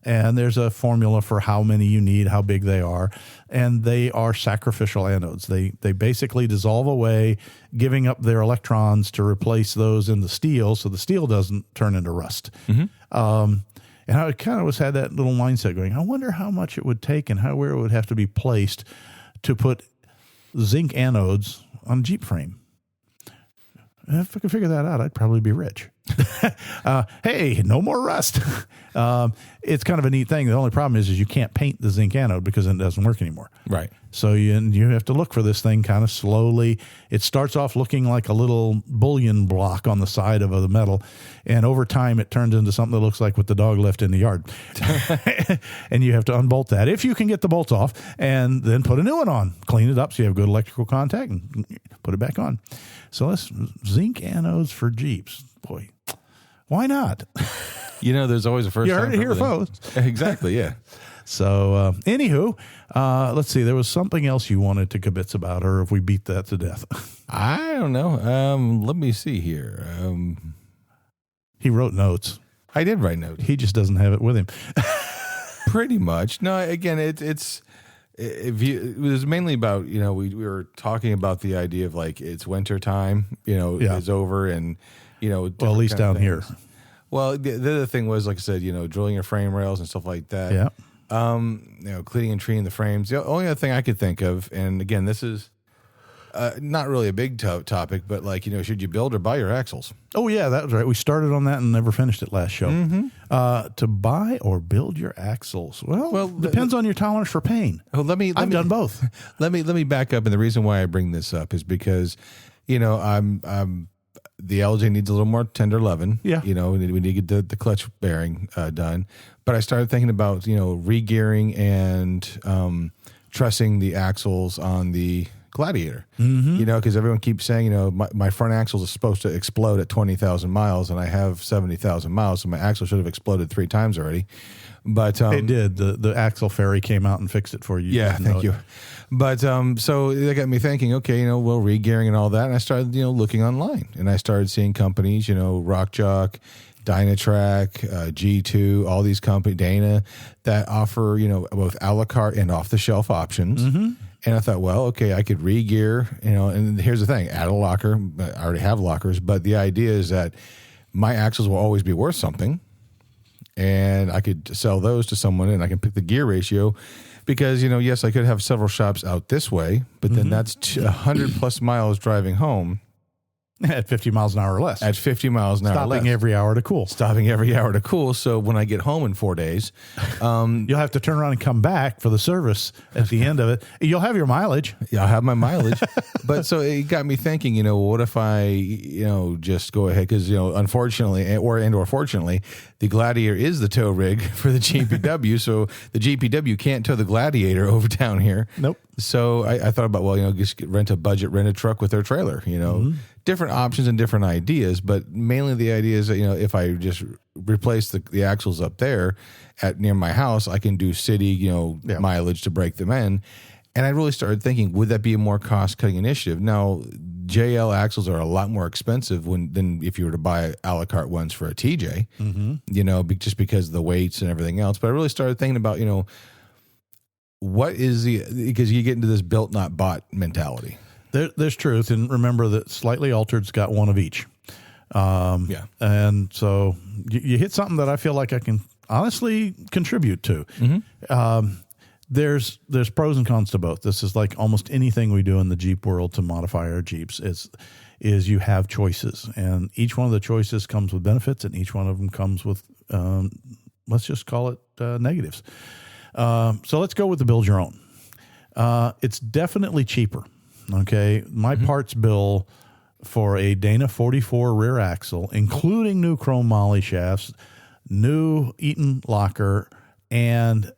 And there's a formula for how many you need, how big they are, and they are sacrificial anodes. They basically dissolve away, giving up their electrons to replace those in the steel, so the steel doesn't turn into rust. And I kind of had that little mindset going, I wonder how much it would take and where it would have to be placed to put zinc anodes on a Jeep frame. If I could figure that out, I'd probably be rich. Hey, no more rust. It's kind of a neat thing. The only problem is you can't paint the zinc anode because it doesn't work anymore. Right. So you have to look for this thing kind of slowly. It starts off looking like a little bullion block on the side of the metal, and over time it turns into something that looks like what the dog left in the yard. And you have to unbolt that if you can get the bolts off, and then put a new one on. Clean it up so you have good electrical contact, and put it back on. So let's zinc anodes for Jeeps. Boy, why not? There's always a first. You time heard it for here, everything. folks. Exactly. Yeah. So, anywho, let's see. There was something else you wanted to kibitz about, or if we beat that to death. I don't know. Let me see here. He wrote notes. I did write notes. He just doesn't have it with him. Pretty much. No, again, it was mainly about, we were talking about the idea of like it's winter time, is over, and, Well, at least down here. Well, the other thing was, like I said, drilling your frame rails and stuff like that. Yeah. Cleaning and treating the frames. The only other thing I could think of, and again, this is not really a big topic, but like, should you build or buy your axles? Oh, yeah, that was right. We started on that and never finished it last show. To buy or build your axles. Well, depends on your tolerance for pain. Oh, I've done both. Let me back up. And the reason why I bring this up is because, I'm the LJ needs a little more tender loving. Yeah. We need to get the clutch bearing done. But I started thinking about, re-gearing and trussing the axles on the Gladiator. Because everyone keeps saying, my front axles are supposed to explode at 20,000 miles, and I have 70,000 miles, so my axle should have exploded 3 times already. But it did. The axle fairy came out and fixed it for you. Yeah, thank you. But so that got me thinking, okay, well, re-gearing and all that. And I started, looking online, and I started seeing companies, Rock Jock, Dynatrack, G2, all these companies, Dana, that offer, both a la carte and off the shelf options. And I thought, well, okay, I could re-gear, and here's the thing, add a locker. I already have lockers, but the idea is that my axles will always be worth something. And I could sell those to someone, and I can pick the gear ratio because, yes, I could have several shops out this way, but then that's 100 plus miles driving home. At 50 miles an hour or less. At 50 miles an hour less. Stopping every hour to cool. Stopping every hour to cool. So when I get home in 4 days, you'll have to turn around and come back for the service at the end of it. You'll have your mileage. Yeah, I'll have my mileage. But so it got me thinking, what if I, just go ahead? Because, unfortunately, or fortunately, the Gladiator is the tow rig for the GPW. So the GPW can't tow the Gladiator over down here. Nope. So I thought about, just rent a truck with their trailer, different options and different ideas. But mainly the idea is that, if I just replace the axles up there near my house, I can do city, mileage to break them in. And I really started thinking, would that be a more cost-cutting initiative? Now, JL axles are a lot more expensive than if you were to buy a la carte ones for a TJ, just because of the weights and everything else. But I really started thinking about, what is because you get into this built not bought mentality. There's truth, and remember that Slightly Altered's got one of each. And so you hit something that I feel like I can honestly contribute to. there's pros and cons to both. This is like almost anything we do in the Jeep world to modify our Jeeps. Is you have choices, and each one of the choices comes with benefits, and each one of them comes with let's just call it negatives. So let's go with the build your own. It's definitely cheaper. Okay, my parts bill for a Dana 44 rear axle, including new chrome moly shafts, new Eaton locker, and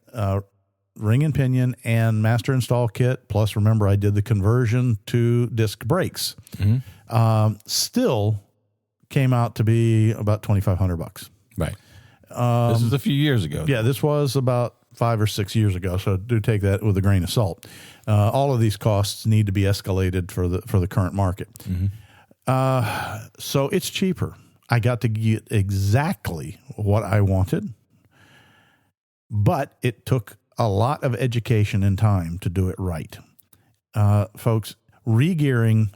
ring and pinion and master install kit. Plus, remember, I did the conversion to disc brakes. Still came out to be about $2,500. Right. This is a few years ago. Yeah, this was about 5 or 6 years ago. So do take that with a grain of salt. All of these costs need to be escalated for the current market. So it's cheaper. I got to get exactly what I wanted, but it took a lot of education and time to do it right. Folks, re-gearing,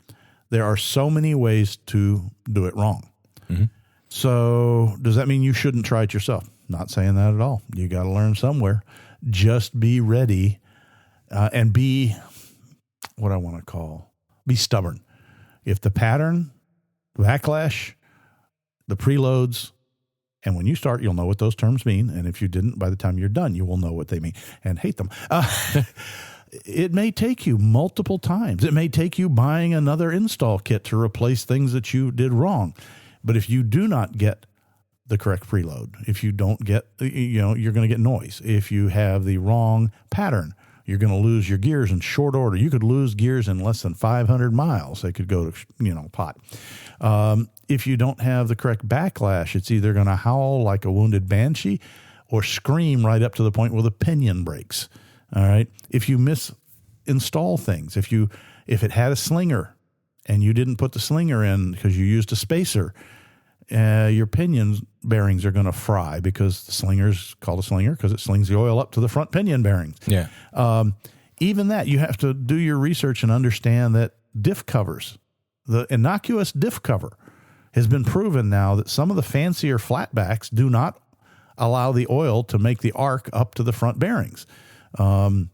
there are so many ways to do it wrong. So does that mean you shouldn't try it yourself? Not saying that at all. You got to learn somewhere. Just be ready and be what I want to call, be stubborn. If the pattern, backlash, the preloads, and when you start, you'll know what those terms mean. And if you didn't, by the time you're done, you will know what they mean and hate them. It may take you multiple times. It may take you buying another install kit to replace things that you did wrong. But if you do not get the correct preload, if you don't get, you're going to get noise. If you have the wrong pattern, you're going to lose your gears in short order. You could lose gears in less than 500 miles. They could go to, pot. If you don't have the correct backlash, it's either going to howl like a wounded banshee or scream right up to the point where the pinion breaks. All right. If you misinstall things, if it had a slinger and you didn't put the slinger in because you used a spacer, your pinion bearings are going to fry because the slinger's called a slinger because it slings the oil up to the front pinion bearings. Yeah. Even that, you have to do your research and understand that diff covers, the innocuous diff cover, has been proven now that some of the fancier flatbacks do not allow the oil to make the arc up to the front bearings. Gale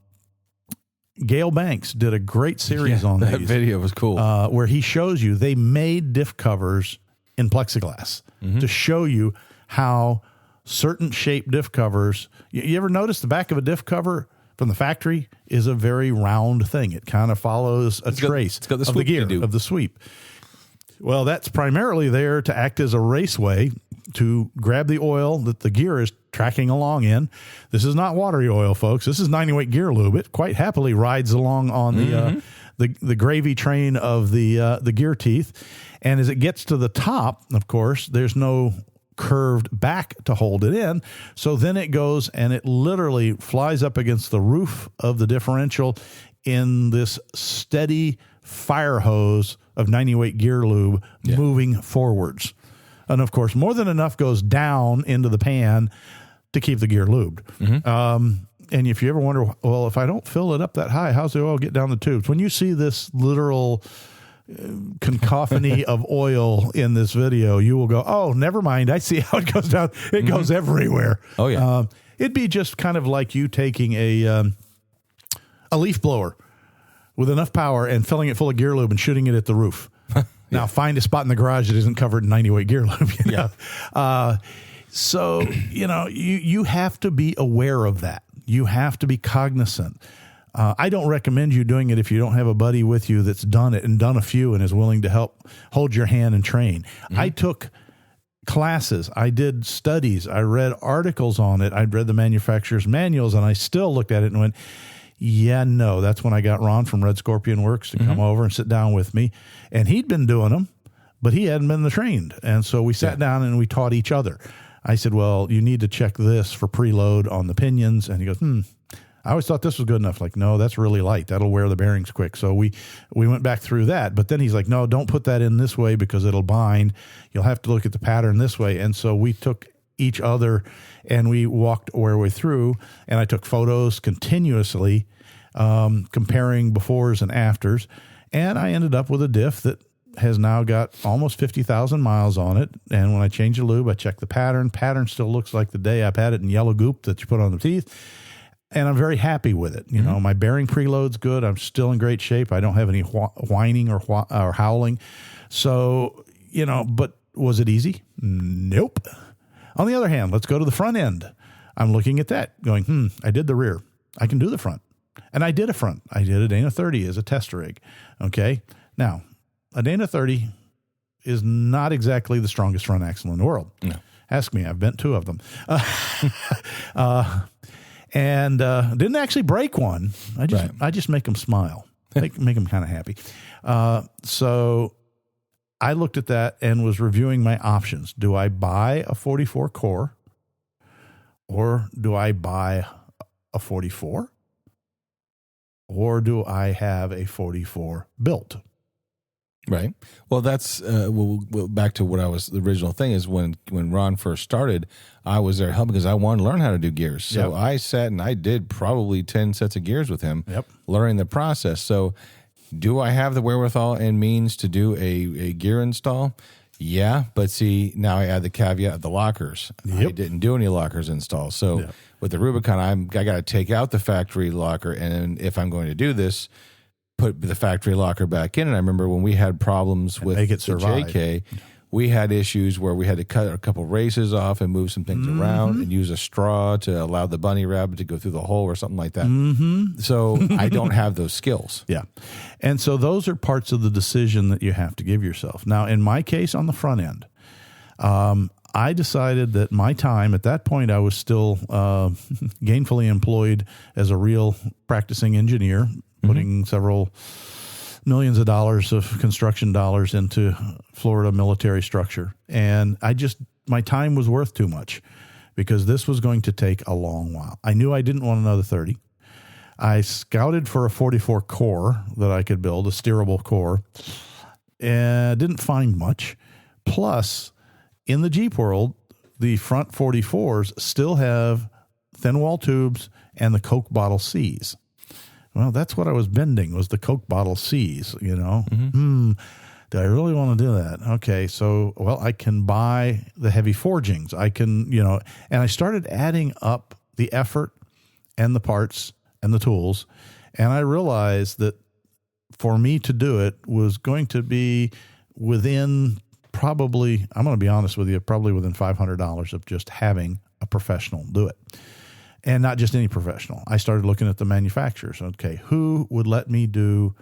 Banks did a great series on that these. video was cool. Where he shows you they made diff covers in plexiglass to show you how certain shaped diff covers. You ever notice the back of a diff cover from the factory is a very round thing? It kind of follows a trace of the gear, of the sweep. Well, that's primarily there to act as a raceway to grab the oil that the gear is tracking along in. This is not watery oil, folks. This is 90-weight gear lube. It quite happily rides along on the gravy train of the gear teeth. And as it gets to the top, of course, there's no curved back to hold it in. So then it goes and it literally flies up against the roof of the differential in this steady fire hose of 90-weight gear lube moving forwards. And of course, more than enough goes down into the pan to keep the gear lubed. And if you ever wonder, well, if I don't fill it up that high, how's the oil get down the tubes? When you see this literal cacophony of oil in this video, you will go, oh, never mind. I see how it goes down. It goes everywhere. Oh, yeah. It'd be just kind of like you taking a leaf blower with enough power and filling it full of gear lube and shooting it at the roof. Now find a spot in the garage that isn't covered in 90-weight gear lube. So, you have to be aware of that. You have to be cognizant. I don't recommend you doing it if you don't have a buddy with you that's done it and done a few and is willing to help hold your hand and train. I took classes. I did studies. I read articles on it. I read the manufacturer's manuals, and I still looked at it and went, yeah, no. That's when I got Ron from Red Scorpion Works to come over and sit down with me. And he'd been doing them, but he hadn't been trained. And so we sat down and we taught each other. I said, well, you need to check this for preload on the pinions. And he goes, I always thought this was good enough. Like, no, that's really light. That'll wear the bearings quick. So we went back through that. But then he's like, no, don't put that in this way because it'll bind. You'll have to look at the pattern this way. And so we took each other and we walked our way through, and I took photos continuously, comparing befores and afters. And I ended up with a diff that has now got almost 50,000 miles on it. And when I change the lube, I check the pattern. Pattern still looks like the day I've had it in yellow goop that you put on the teeth. and I'm very happy with it. You know, my bearing preload's good. I'm still in great shape. I don't have any whining or howling. So, you know, but was it easy? Nope. On the other hand, let's go to the front end. I'm looking at that going, I did the rear. I can do the front. And I did a front. I did a Dana 30 as a test rig. Okay. Now, a Dana 30 is not exactly the strongest front axle in the world. No. Ask me. I've bent two of them. And didn't actually break one. I just make them smile, make them kind of happy. So I looked at that and was reviewing my options. Do I buy a 44 core, or do I buy a 44, or do I have a 44 built? Right. Well, that's back to what the original thing is when Ron first started, I was there helping because I wanted to learn how to do gears. So I sat and I did probably 10 sets of gears with him, learning the process. So do I have the wherewithal and means to do a gear install? Yeah. But see, now I add the caveat of the lockers. I didn't do any lockers install. So with the Rubicon, I got to take out the factory locker. And if I'm going to do this, put the factory locker back in. And I remember when we had problems with the JK, we had issues where we had to cut a couple races off and move some things around and use a straw to allow the bunny rabbit to go through the hole or something like that. So I don't have those skills. Yeah. And so those are parts of the decision that you have to give yourself. Now, in my case, on the front end, I decided that my time at that point, I was still gainfully employed as a real practicing engineer, putting several millions of dollars of construction dollars into Florida military structure. And my time was worth too much because this was going to take a long while. I knew I didn't want another 30. I scouted for a 44 core that I could build, a steerable core, and didn't find much. Plus, in the Jeep world, the front 44s still have thin wall tubes and the Coke bottle C's. Well, that's what I was bending, was the Coke bottle C's, you know. Do I really want to do that? Okay, so, well, I can buy the heavy forgings. I can, you know, and I started adding up the effort and the parts and the tools, and I realized that for me to do it was going to be within probably, I'm going to be honest with you, probably within $500 of just having a professional do it. And not just any professional. I started looking at the manufacturers. Okay, who would let me do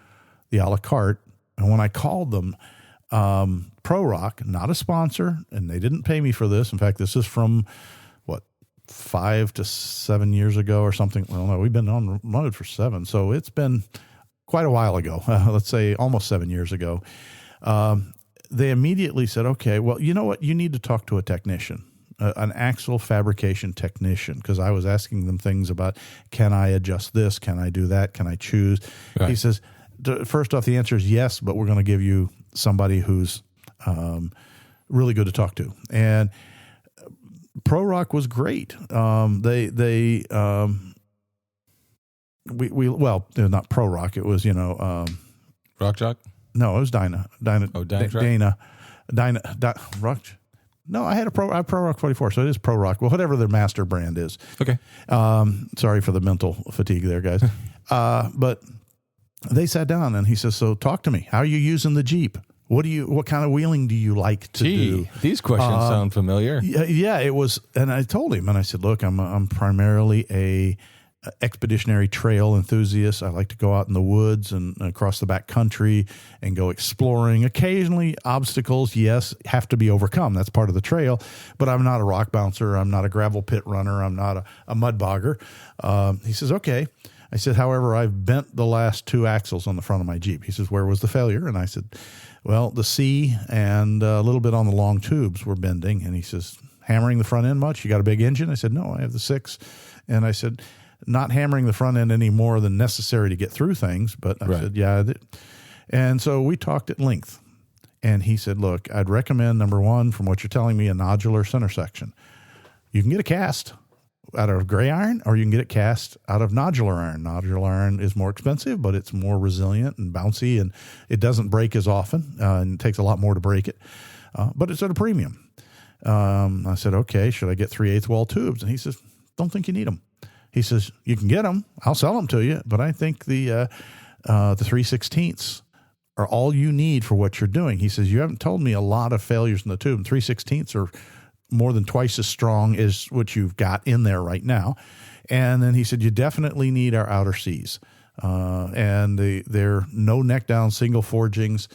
the a la carte? And when I called them, Pro Rock, not a sponsor, and they didn't pay me for this. In fact, this is from, 5 to 7 years ago or something. Well, no, we've been on it for 7. So it's been quite a while ago. Let's say almost 7 years ago. They immediately said, okay, well, you know what? You need to talk to a technician. An axle fabrication technician, because I was asking them things about, can I adjust this? Can I do that? Can I choose? Right. He says, first off, the answer is yes, but we're going to give you somebody who's really good to talk to. And Pro Rock was great. Well, not Pro Rock. It was, Rock Jock? No, it was Dyna. Rock. No, I had Pro Rock 44, so it is Pro Rock. Well, whatever their master brand is. Okay. Sorry for the mental fatigue there, guys. But they sat down and he says, so talk to me. How are you using the Jeep? What kind of wheeling do you like to do? These questions sound familiar. Yeah, it was. And I told him, and I said, look, I'm primarily a expeditionary trail enthusiast. I like to go out in the woods and across the back country and go exploring. Occasionally obstacles, yes, have to be overcome. That's part of the trail, but I'm not a rock bouncer. I'm not a gravel pit runner. I'm not a mud bogger. He says, okay. I said, however, I've bent the last 2 axles on the front of my Jeep. He says, where was the failure? And I said, well, the C and a little bit on the long tubes were bending. And he says, hammering the front end much? You got a big engine? I said, no, I have the 6. And I said, not hammering the front end any more than necessary to get through things. But I said, yeah. And so we talked at length. And he said, look, I'd recommend, number one, from what you're telling me, a nodular center section. You can get a cast out of gray iron, or you can get it cast out of nodular iron. Nodular iron is more expensive, but it's more resilient and bouncy, and it doesn't break as often, and it takes a lot more to break it. But it's at a premium. I said, okay, should I get 3/8 wall tubes? And he says, don't think you need them. He says, you can get them. I'll sell them to you. But I think the 3/16ths are all you need for what you're doing. He says, you haven't told me a lot of failures in the tube. 3/16ths are more than twice as strong as what you've got in there right now. And then he said, you definitely need our outer Cs. And they're no neck down single forgings.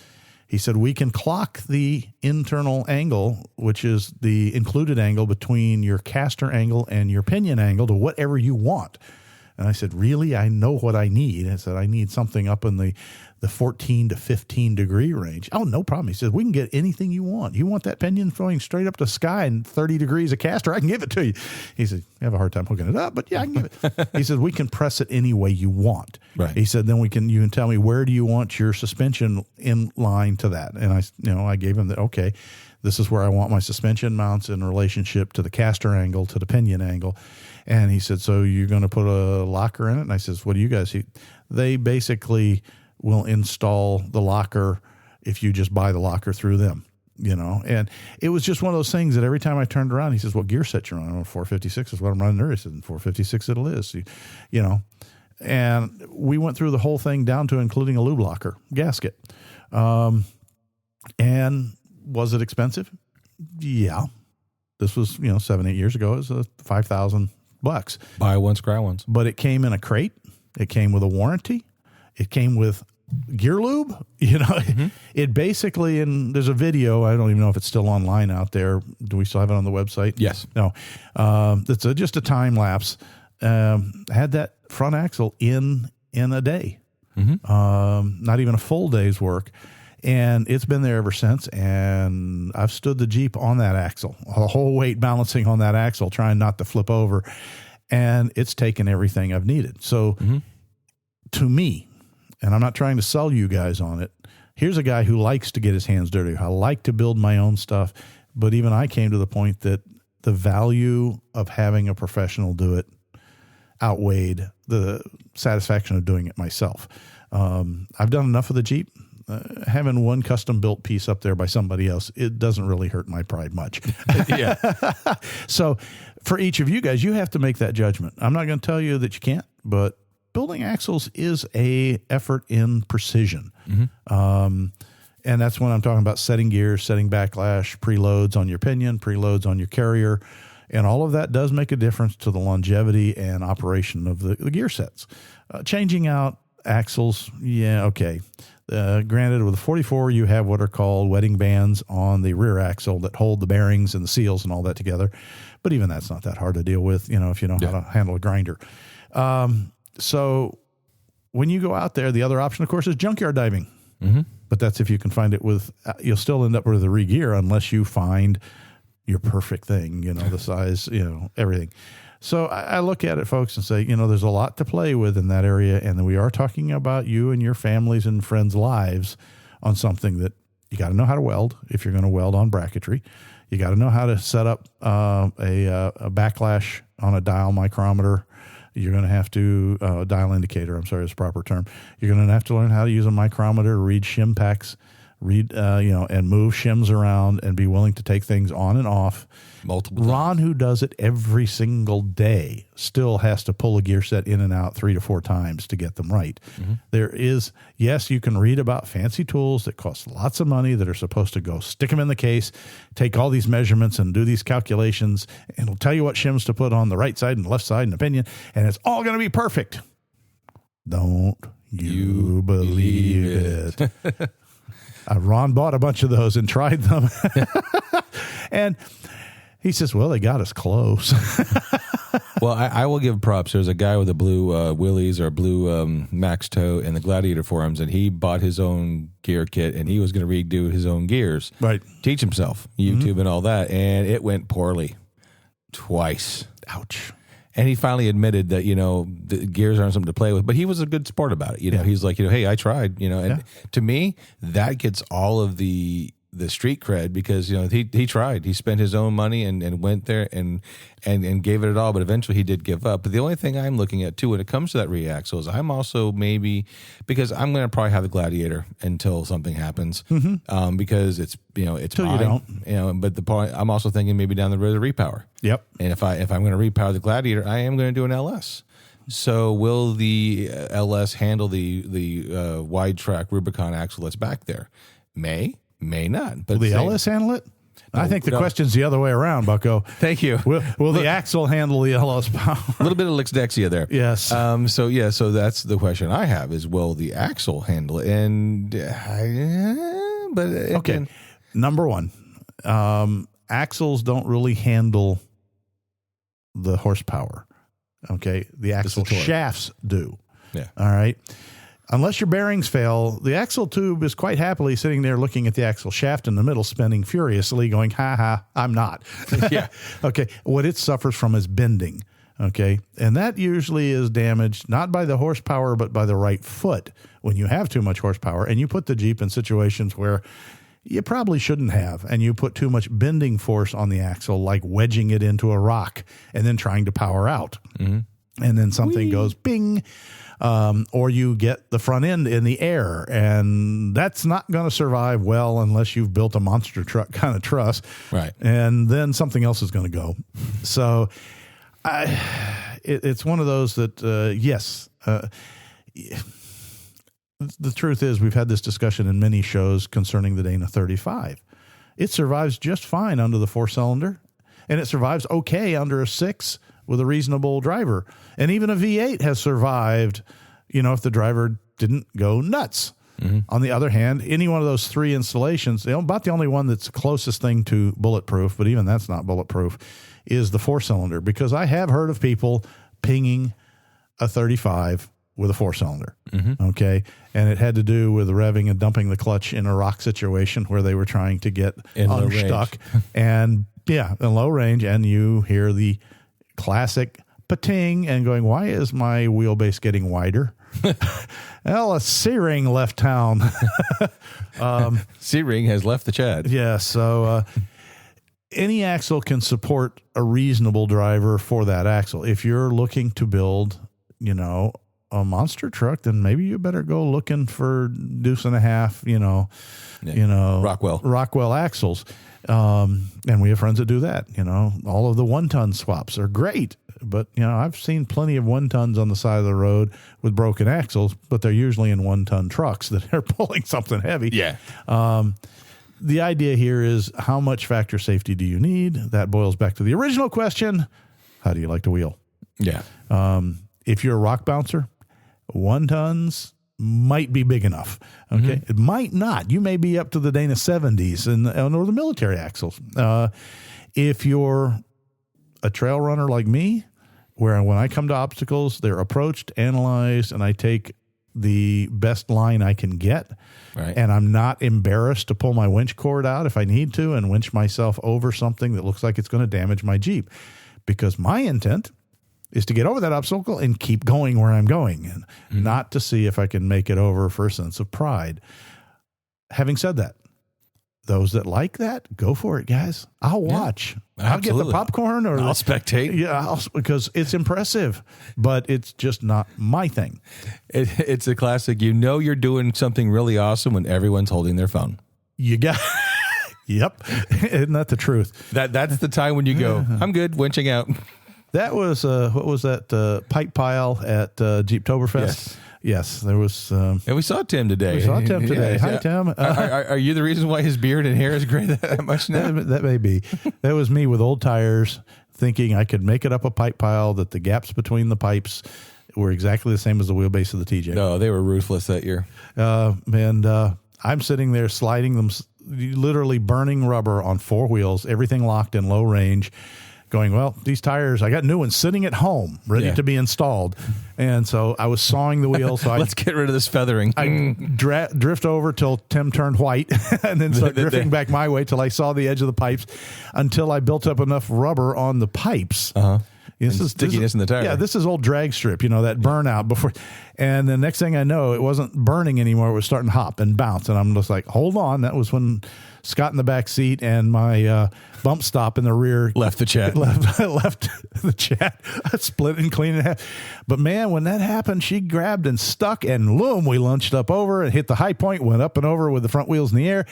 He said, we can clock the internal angle, which is the included angle between your caster angle and your pinion angle, to whatever you want. And I said, really? I know what I need. I said, I need something up in the 14 to 15 degree range. Oh, no problem. He says, we can get anything you want. You want that pinion going straight up to the sky and 30 degrees of caster? I can give it to you. He said, you have a hard time hooking it up, but yeah, I can give it. He said, we can press it any way you want. Right. He said, then you can tell me, where do you want your suspension in line to that? And I gave him okay, this is where I want my suspension mounts in relationship to the caster angle, to the pinion angle. And he said, so you're going to put a locker in it? And I says, what do you guys see? They basically will install the locker if you just buy the locker through them, And it was just one of those things that every time I turned around, he says, what gear set you're on? 456 is what I'm running there. He said, 456 it is, And we went through the whole thing down to including a lube locker gasket. And was it expensive? Yeah. This was, 7-8 years ago. It was $5,000. Buy once, cry once. But it came in a crate. It came with a warranty. It came with gear lube. It basically, and there's a video. I don't even know if it's still online out there. Do we still have it on the website? Yes. No. It's just a time lapse. Had that front axle in a day. Not even a full day's work. And it's been there ever since. And I've stood the Jeep on that axle, the whole weight balancing on that axle, trying not to flip over. And it's taken everything I've needed. So to me, and I'm not trying to sell you guys on it, here's a guy who likes to get his hands dirty. I like to build my own stuff. But even I came to the point that the value of having a professional do it outweighed the satisfaction of doing it myself. I've done enough of the Jeep. Having one custom built piece up there by somebody else, it doesn't really hurt my pride much. Yeah. So for each of you guys, you have to make that judgment. I'm not going to tell you that you can't, but building axles is a effort in precision. And that's when I'm talking about setting gears, setting backlash, preloads on your pinion, preloads on your carrier. And all of that does make a difference to the longevity and operation of the gear sets. Changing out axles, yeah, okay. Granted, with a 44, you have what are called wedding bands on the rear axle that hold the bearings and the seals and all that together. But even that's not that hard to deal with, if you know how to handle a grinder. So when you go out there, the other option, of course, is junkyard diving. But that's if you can find it you'll still end up with a re-gear unless you find your perfect thing, the size, everything. So I look at it, folks, and say, there's a lot to play with in that area. And we are talking about you and your families and friends' lives on something that you got to know how to weld if you're going to weld on bracketry. You got to know how to set up a backlash on a dial micrometer. You're going to have to, dial indicator, I'm sorry, is the proper term. You're going to have to learn how to use a micrometer to read shim packs, and move shims around and be willing to take things on and off. Multiple Ron, who does it every single day, still has to pull a gear set in and out 3 to 4 times to get them right. There is, yes, you can read about fancy tools that cost lots of money that are supposed to go stick them in the case, take all these measurements and do these calculations, and it'll tell you what shims to put on the right side and the left side and the pinion, and it's all going to be perfect. Don't you believe it? Ron bought a bunch of those and tried them. And he says, well, they got us close. Well, I will give props. There's a guy with a blue Willys or blue Max Toe in the Gladiator forums, and he bought his own gear kit, and he was going to redo his own gears. Right. Teach himself, YouTube and all that, and it went poorly twice. Ouch. And he finally admitted that, the gears aren't something to play with, but he was a good sport about it. He's like, hey, I tried, and to me, that gets all of the street cred because, he tried. He spent his own money and went there and gave it all, but eventually he did give up. But the only thing I'm looking at, too, when it comes to that reaxle is I'm also maybe, because I'm going to probably have the Gladiator until something happens, because it's, it's Till mine. You don't. But the point, I'm also thinking maybe down the road of repower. Yep. And if I'm going to repower the Gladiator, I am going to do an LS. So will the LS handle the wide track Rubicon axle that's back there? May not. But Will the same- LS handle it? I think the question's the other way around, Bucko. Thank you. Will the axle handle the LS power? A little bit of Lixdexia there. Yes. So that's the question I have is, will the axle handle it? And but Okay. again, Number one, axles don't really handle the horsepower. Okay. The axle torque. shafts do. Yeah. All right. Unless your bearings fail, the axle tube is quite happily sitting there looking at the axle shaft in the middle, spinning furiously, going, ha ha, I'm not. Yeah. Okay. What it suffers from is bending. Okay. And that usually is damaged not by the horsepower, but by the right foot. When you have too much horsepower and you put the Jeep in situations where you probably shouldn't have, and you put too much bending force on the axle, like wedging it into a rock and then trying to power out. Mm-hmm. And then something goes bing. Or you get the front end in the air, and that's not going to survive well unless you've built a monster truck kind of truss. Right. And then something else is going to go. So it's one of those that, yes. The truth is, we've had this discussion in many shows concerning the Dana 35. It survives just fine under the 4-cylinder, and it survives okay under a 6 with a reasonable driver. And even a V8 has survived, if the driver didn't go nuts. Mm-hmm. On the other hand, any one of those 3 installations, about the only one that's the closest thing to bulletproof, but even that's not bulletproof, is the 4-cylinder, because I have heard of people pinging a 35 with a 4-cylinder. Mm-hmm. Okay. And it had to do with revving and dumping the clutch in a rock situation where they were trying to get unstuck and in low range. And you hear the classic pating and going, why is my wheelbase getting wider? Well, a C-ring left town. C-ring has left the Chad. Yeah. So, any axle can support a reasonable driver for that axle. If you're looking to build, a monster truck, then maybe you better go looking for deuce and a half, Rockwell axles. And we have friends that do that. All of the 1-ton swaps are great, but I've seen plenty of 1-tons on the side of the road with broken axles, but they're usually in 1-ton trucks that are pulling something heavy. Yeah. The idea here is, how much factor safety do you need? That boils back to the original question. How do you like to wheel? Yeah. If you're a rock bouncer, 1-tons might be big enough. Okay. Mm-hmm. It might not. You may be up to the Dana 70s or the military axles. If you're a trail runner like me, where when I come to obstacles, they're approached, analyzed, and I take the best line I can get. Right. And I'm not embarrassed to pull my winch cord out if I need to and winch myself over something that looks like it's going to damage my Jeep. Because my intent is to get over that obstacle and keep going where I'm going, and not to see if I can make it over for a sense of pride. Having said that, those that like that, go for it, guys. I'll watch. Yeah, I'll get the popcorn, or I'll spectate. Yeah, because it's impressive, but it's just not my thing. It's a classic. You're doing something really awesome when everyone's holding their phone. You got. Yep. Isn't that the truth? That's the time when you go, I'm good, winching out. That was, what was that, pipe pile at Jeeptoberfest? Yes, there was. And we saw Tim today. Yeah. Hi, Tim. Are you the reason why his beard and hair is gray that much now? That may be. That was me with old tires, thinking I could make it up a pipe pile, that the gaps between the pipes were exactly the same as the wheelbase of the TJ. No, they were ruthless that year. And I'm sitting there sliding them, literally burning rubber on 4 wheels, everything locked in low range, going, well, these tires, I got new ones sitting at home, ready to be installed. And so I was sawing the wheel. So let's get rid of this feathering. I drift over till Tim turned white, and then start drifting back my way till I saw the edge of the pipes, until I built up enough rubber on the pipes. This is stickiness in the tire. Yeah, this is old drag strip, that burnout before. And the next thing I know, it wasn't burning anymore. It was starting to hop and bounce. And I'm just like, hold on. That was when Scott in the back seat and my bump stop in the rear Left the chat. left the chat, split and clean in half. But man, when that happened, she grabbed and stuck, and loom, we lunched up over and hit the high point, went up and over with the front wheels in the air.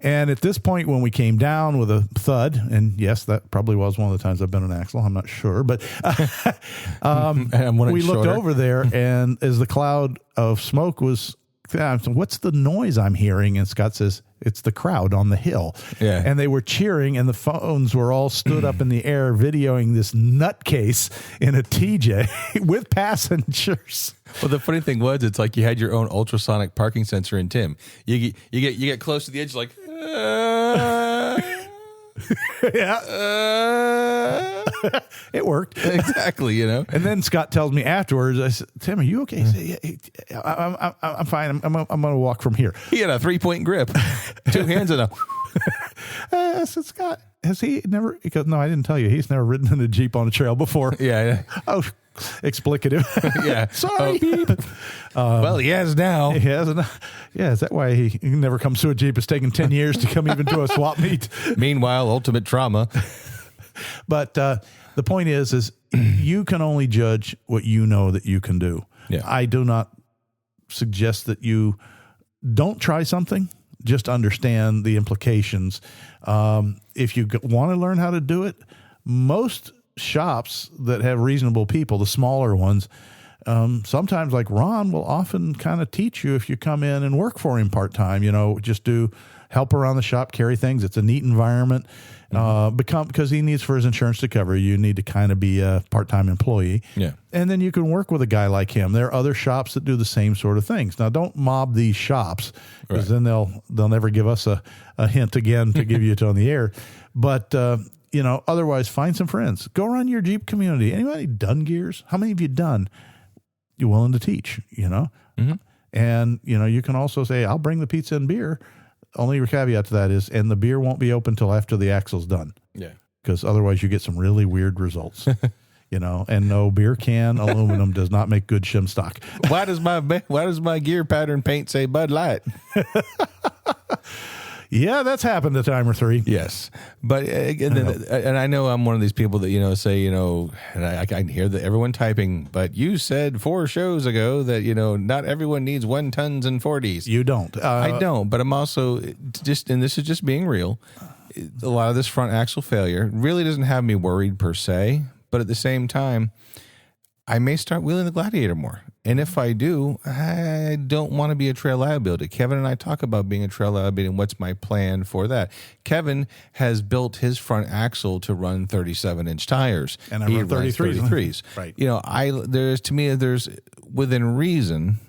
And at this point, when we came down with a thud, and yes, that probably was one of the times I've been an axle, I'm not sure, but we looked over there, and as the cloud of smoke was, what's the noise I'm hearing? And Scott says, it's the crowd on the hill. Yeah. And they were cheering, and the phones were all stood up in the air videoing this nutcase in a TJ with passengers. Well, the funny thing was, it's like you had your own ultrasonic parking sensor in Tim. You get close to the edge, like, Yeah. It worked. Exactly, you know. And then Scott tells me afterwards, I said, Tim, are you okay? He said, yeah, I'm fine. I'm going to walk from here. He had a 3-point grip, 2 hands in a. I said, Scott, has he never? He goes, no, I didn't tell you. He's never ridden in a Jeep on a trail before. Yeah. Oh, explicative. Yeah. Sorry. Beep. Well, he has now. He hasn't. Yeah, is that why he never comes to a Jeep? It's taken 10 years to come even to a swap meet. Meanwhile, ultimate trauma. But the point is you can only judge what you know that you can do. Yeah. I do not suggest that you don't try something. Just understand the implications. If you want to learn how to do it, most shops that have reasonable people, the smaller ones, sometimes like Ron will often kind of teach you if you come in and work for him part-time, just do help around the shop, carry things. It's a neat environment. Because he needs for his insurance to cover, you need to kind of be a part-time employee. Yeah. And then you can work with a guy like him. There are other shops that do the same sort of things. Now, don't mob these shops, because then they'll never give us a hint again to give you it on the air. But, otherwise find some friends. Go around your Jeep community. Anybody done gears? How many have you done? You're willing to teach, Mm-hmm. And, you can also say, I'll bring the pizza and beer. Only caveat to that is, and the beer won't be open till after the axle's done. Yeah. Because otherwise you get some really weird results, and no, beer can aluminum does not make good shim stock. Why does my gear pattern paint say Bud Light? Yeah, that's happened a time or three. Yes. But and I know I'm one of these people that, say, and I can hear that everyone typing, but you said 4 shows ago that, not everyone needs 1 tons and 40s. You don't. I don't, but I'm also just, and this is just being real, a lot of this front axle failure really doesn't have me worried per se, but at the same time, I may start wheeling the Gladiator more. And if I do, I don't want to be a trail liability. Kevin and I talk about being a trail liability and what's my plan for that. Kevin has built his front axle to run 37-inch tires. And I run 33s. Right. There's within reason,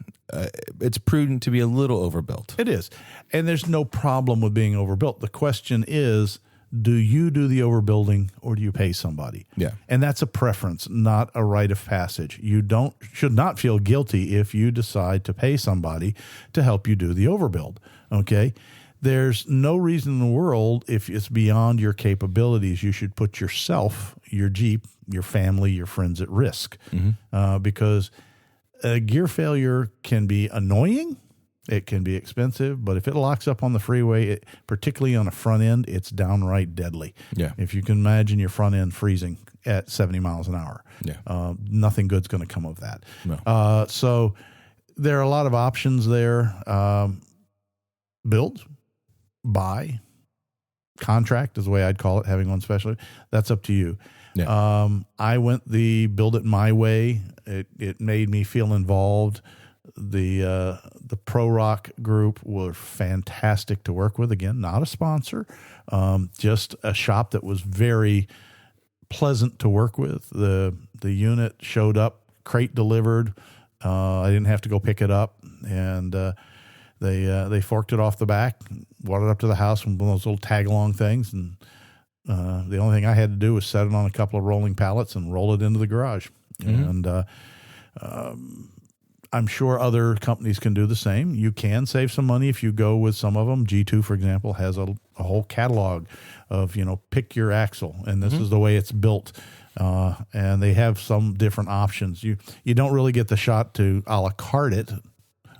it's prudent to be a little overbuilt. It is. And there's no problem with being overbuilt. The question is, do you do the overbuilding or do you pay somebody? Yeah. And that's a preference, not a rite of passage. You should not feel guilty if you decide to pay somebody to help you do the overbuild. Okay. There's no reason in the world, if it's beyond your capabilities, you should put yourself, your Jeep, your family, your friends at risk. Because a gear failure can be annoying. It can be expensive, but if it locks up on the freeway, particularly on a front end, it's downright deadly. Yeah. If you can imagine your front end freezing at 70 miles an hour, nothing good's going to come of that. No. So there are a lot of options there. Build, buy, contract is the way I'd call it, having one specialty. That's up to you. Yeah. I went the build it my way. It made me feel involved. The Pro Rock group were fantastic to work with. Again, not a sponsor, just a shop that was very pleasant to work with. The unit showed up, crate delivered. I didn't have to go pick it up, and they forked it off the back, brought it up to the house with one of those little tag along things, and the only thing I had to do was set it on a couple of rolling pallets and roll it into the garage. And I'm sure other companies can do the same. You can save some money if you go with some of them. G2, for example, has a whole catalog of, pick your axle, and this is the way it's built. And they have some different options. You don't really get the shot to a la carte it.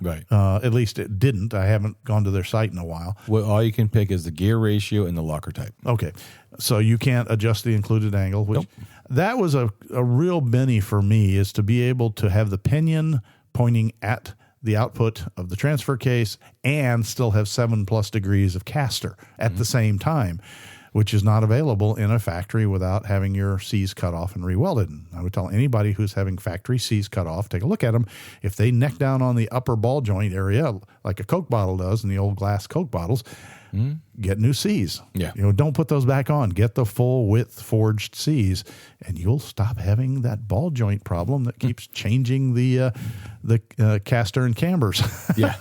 Right. At least it didn't. I haven't gone to their site in a while. Well, all you can pick is the gear ratio and the locker type. Okay. So you can't adjust the included angle, which Nope. that was a real benny for me, is to be able to have the pinion pointing at the output of the transfer case and still have 7+ degrees of caster at the same time, which is not available in a factory without having your C's cut off and rewelded. And I would tell anybody who's having factory C's cut off, take a look at them. If they neck down on the upper ball joint area, like a Coke bottle does in the old glass Coke bottles, get new C's. Yeah. Don't put those back on. Get the full width forged C's, and you'll stop having that ball joint problem that keeps changing the caster and cambers. Yeah.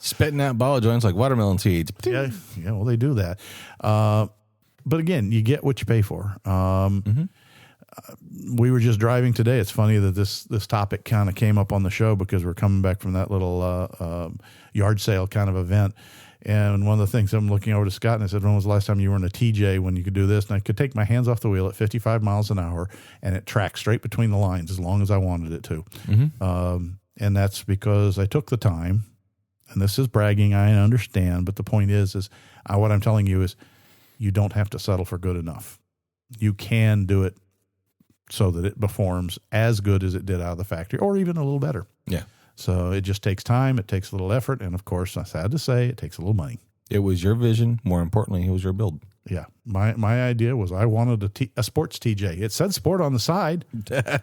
Spitting out ball joints like watermelon seeds. Yeah, well, they do that. But again, you get what you pay for. We were just driving today. It's funny that this topic kind of came up on the show because we're coming back from that little yard sale kind of event. And one of the things, I'm looking over to Scott and I said, when was the last time you were in a TJ when you could do this? And I could take my hands off the wheel at 55 miles an hour and it tracked straight between the lines as long as I wanted it to. And that's because I took the time. And this is bragging, I understand. But the point is what I'm telling you is you don't have to settle for good enough. You can do it so that it performs as good as it did out of the factory or even a little better. Yeah. So it just takes time. It takes a little effort. And, of course, I'm sad to say, it takes a little money. It was your vision. More importantly, it was your build. Yeah. My idea was I wanted a sports TJ. It said sport on the side.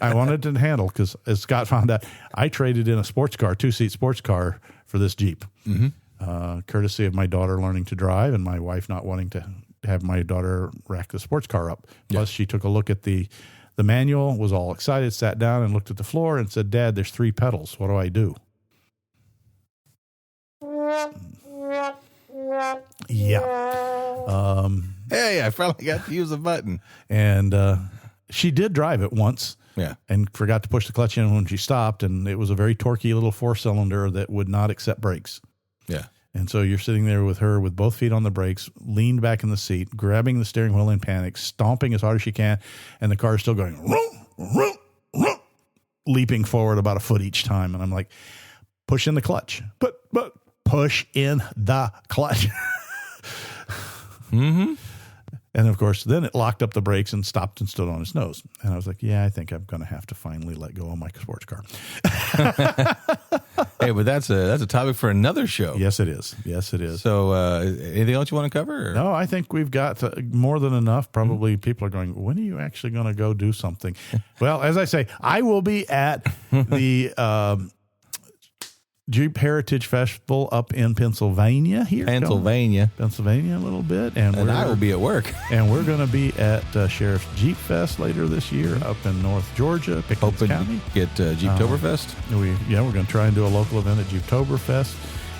I wanted it to handle because, as Scott found out, I traded in a sports car, 2-seat sports car for this Jeep, courtesy of my daughter learning to drive and my wife not wanting to have my daughter rack the sports car up. Plus, she took a look at the manual, was all excited, sat down and looked at the floor and said, "Dad, there's 3 pedals. What do I do?" Yeah. Hey, I finally got to use the button. And she did drive it once. Yeah. And forgot to push the clutch in when she stopped. And it was a very torquey little 4-cylinder that would not accept brakes. Yeah. And so you're sitting there with her with both feet on the brakes, leaned back in the seat, grabbing the steering wheel in panic, stomping as hard as she can. And the car is still going, vroom, vroom, vroom, leaping forward about a foot each time. And I'm like, push in the clutch. But push in the clutch. And, of course, then it locked up the brakes and stopped and stood on its nose. And I was like, yeah, I think I'm going to have to finally let go of my sports car. Hey, but that's a topic for another show. Yes, it is. Yes, it is. So anything else you want to cover? Or? No, I think we've got more than enough. Probably people are going, when are you actually going to go do something? Well, as I say, I will be at the Jeep Heritage Festival up in Pennsylvania here. Pennsylvania a little bit. And I will be at work. And we're going to be at Sheriff's Jeep Fest later this year up in North Georgia, Pickens County. Get Jeeptoberfest. We're going to try and do a local event at Jeeptoberfest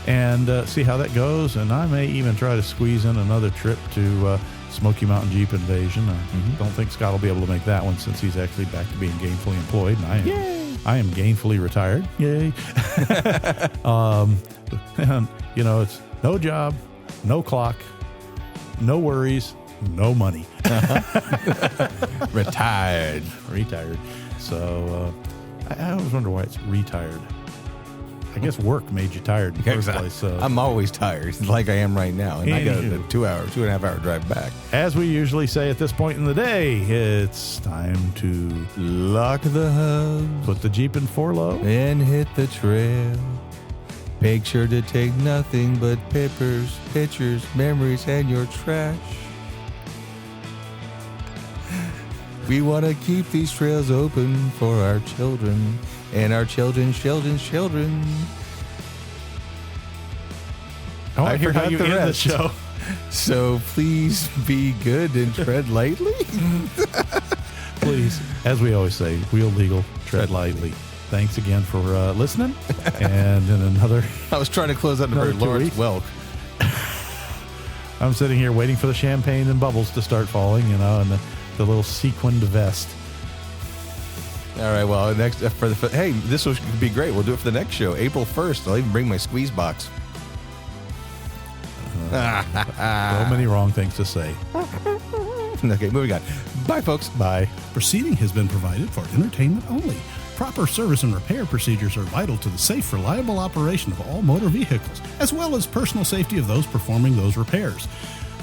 and see how that goes. And I may even try to squeeze in another trip to Smoky Mountain Jeep Invasion. I don't think Scott will be able to make that one since he's actually back to being gainfully employed. And I am gainfully retired. Yay. And, it's no job, no clock, no worries, no money. Retired. So I always wonder why it's retired. I guess work made you tired in the first place. So. I'm always tired, like I am right now. And I got a 2.5 hour drive back. As we usually say at this point in the day, it's time to lock the hub, put the Jeep in 4-low, and hit the trail. Make sure to take nothing but papers, pictures, memories, and your trash. We want to keep these trails open for our children and our children's children. Oh, I hear how you end the show. So please be good and tread lightly. Please, as we always say, wheel legal, tread lightly. Thanks again for listening. And in another... I was trying to close out another Lawrence Welk. I'm sitting here waiting for the champagne and bubbles to start falling, and the little sequined vest. All right, well, next hey, this would be great. We'll do it for the next show, April 1st. I'll even bring my squeeze box. So many wrong things to say. Okay, moving on. Bye, folks. Bye. Proceeding has been provided for entertainment only. Proper service and repair procedures are vital to the safe, reliable operation of all motor vehicles, as well as personal safety of those performing those repairs.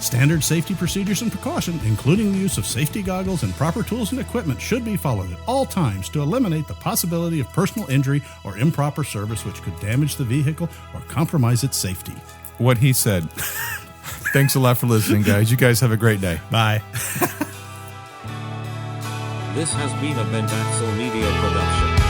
Standard safety procedures and precautions, including the use of safety goggles and proper tools and equipment, should be followed at all times to eliminate the possibility of personal injury or improper service which could damage the vehicle or compromise its safety. What he said. Thanks a lot for listening, guys. You guys have a great day. Bye. This has been a Ben Baxel Media production.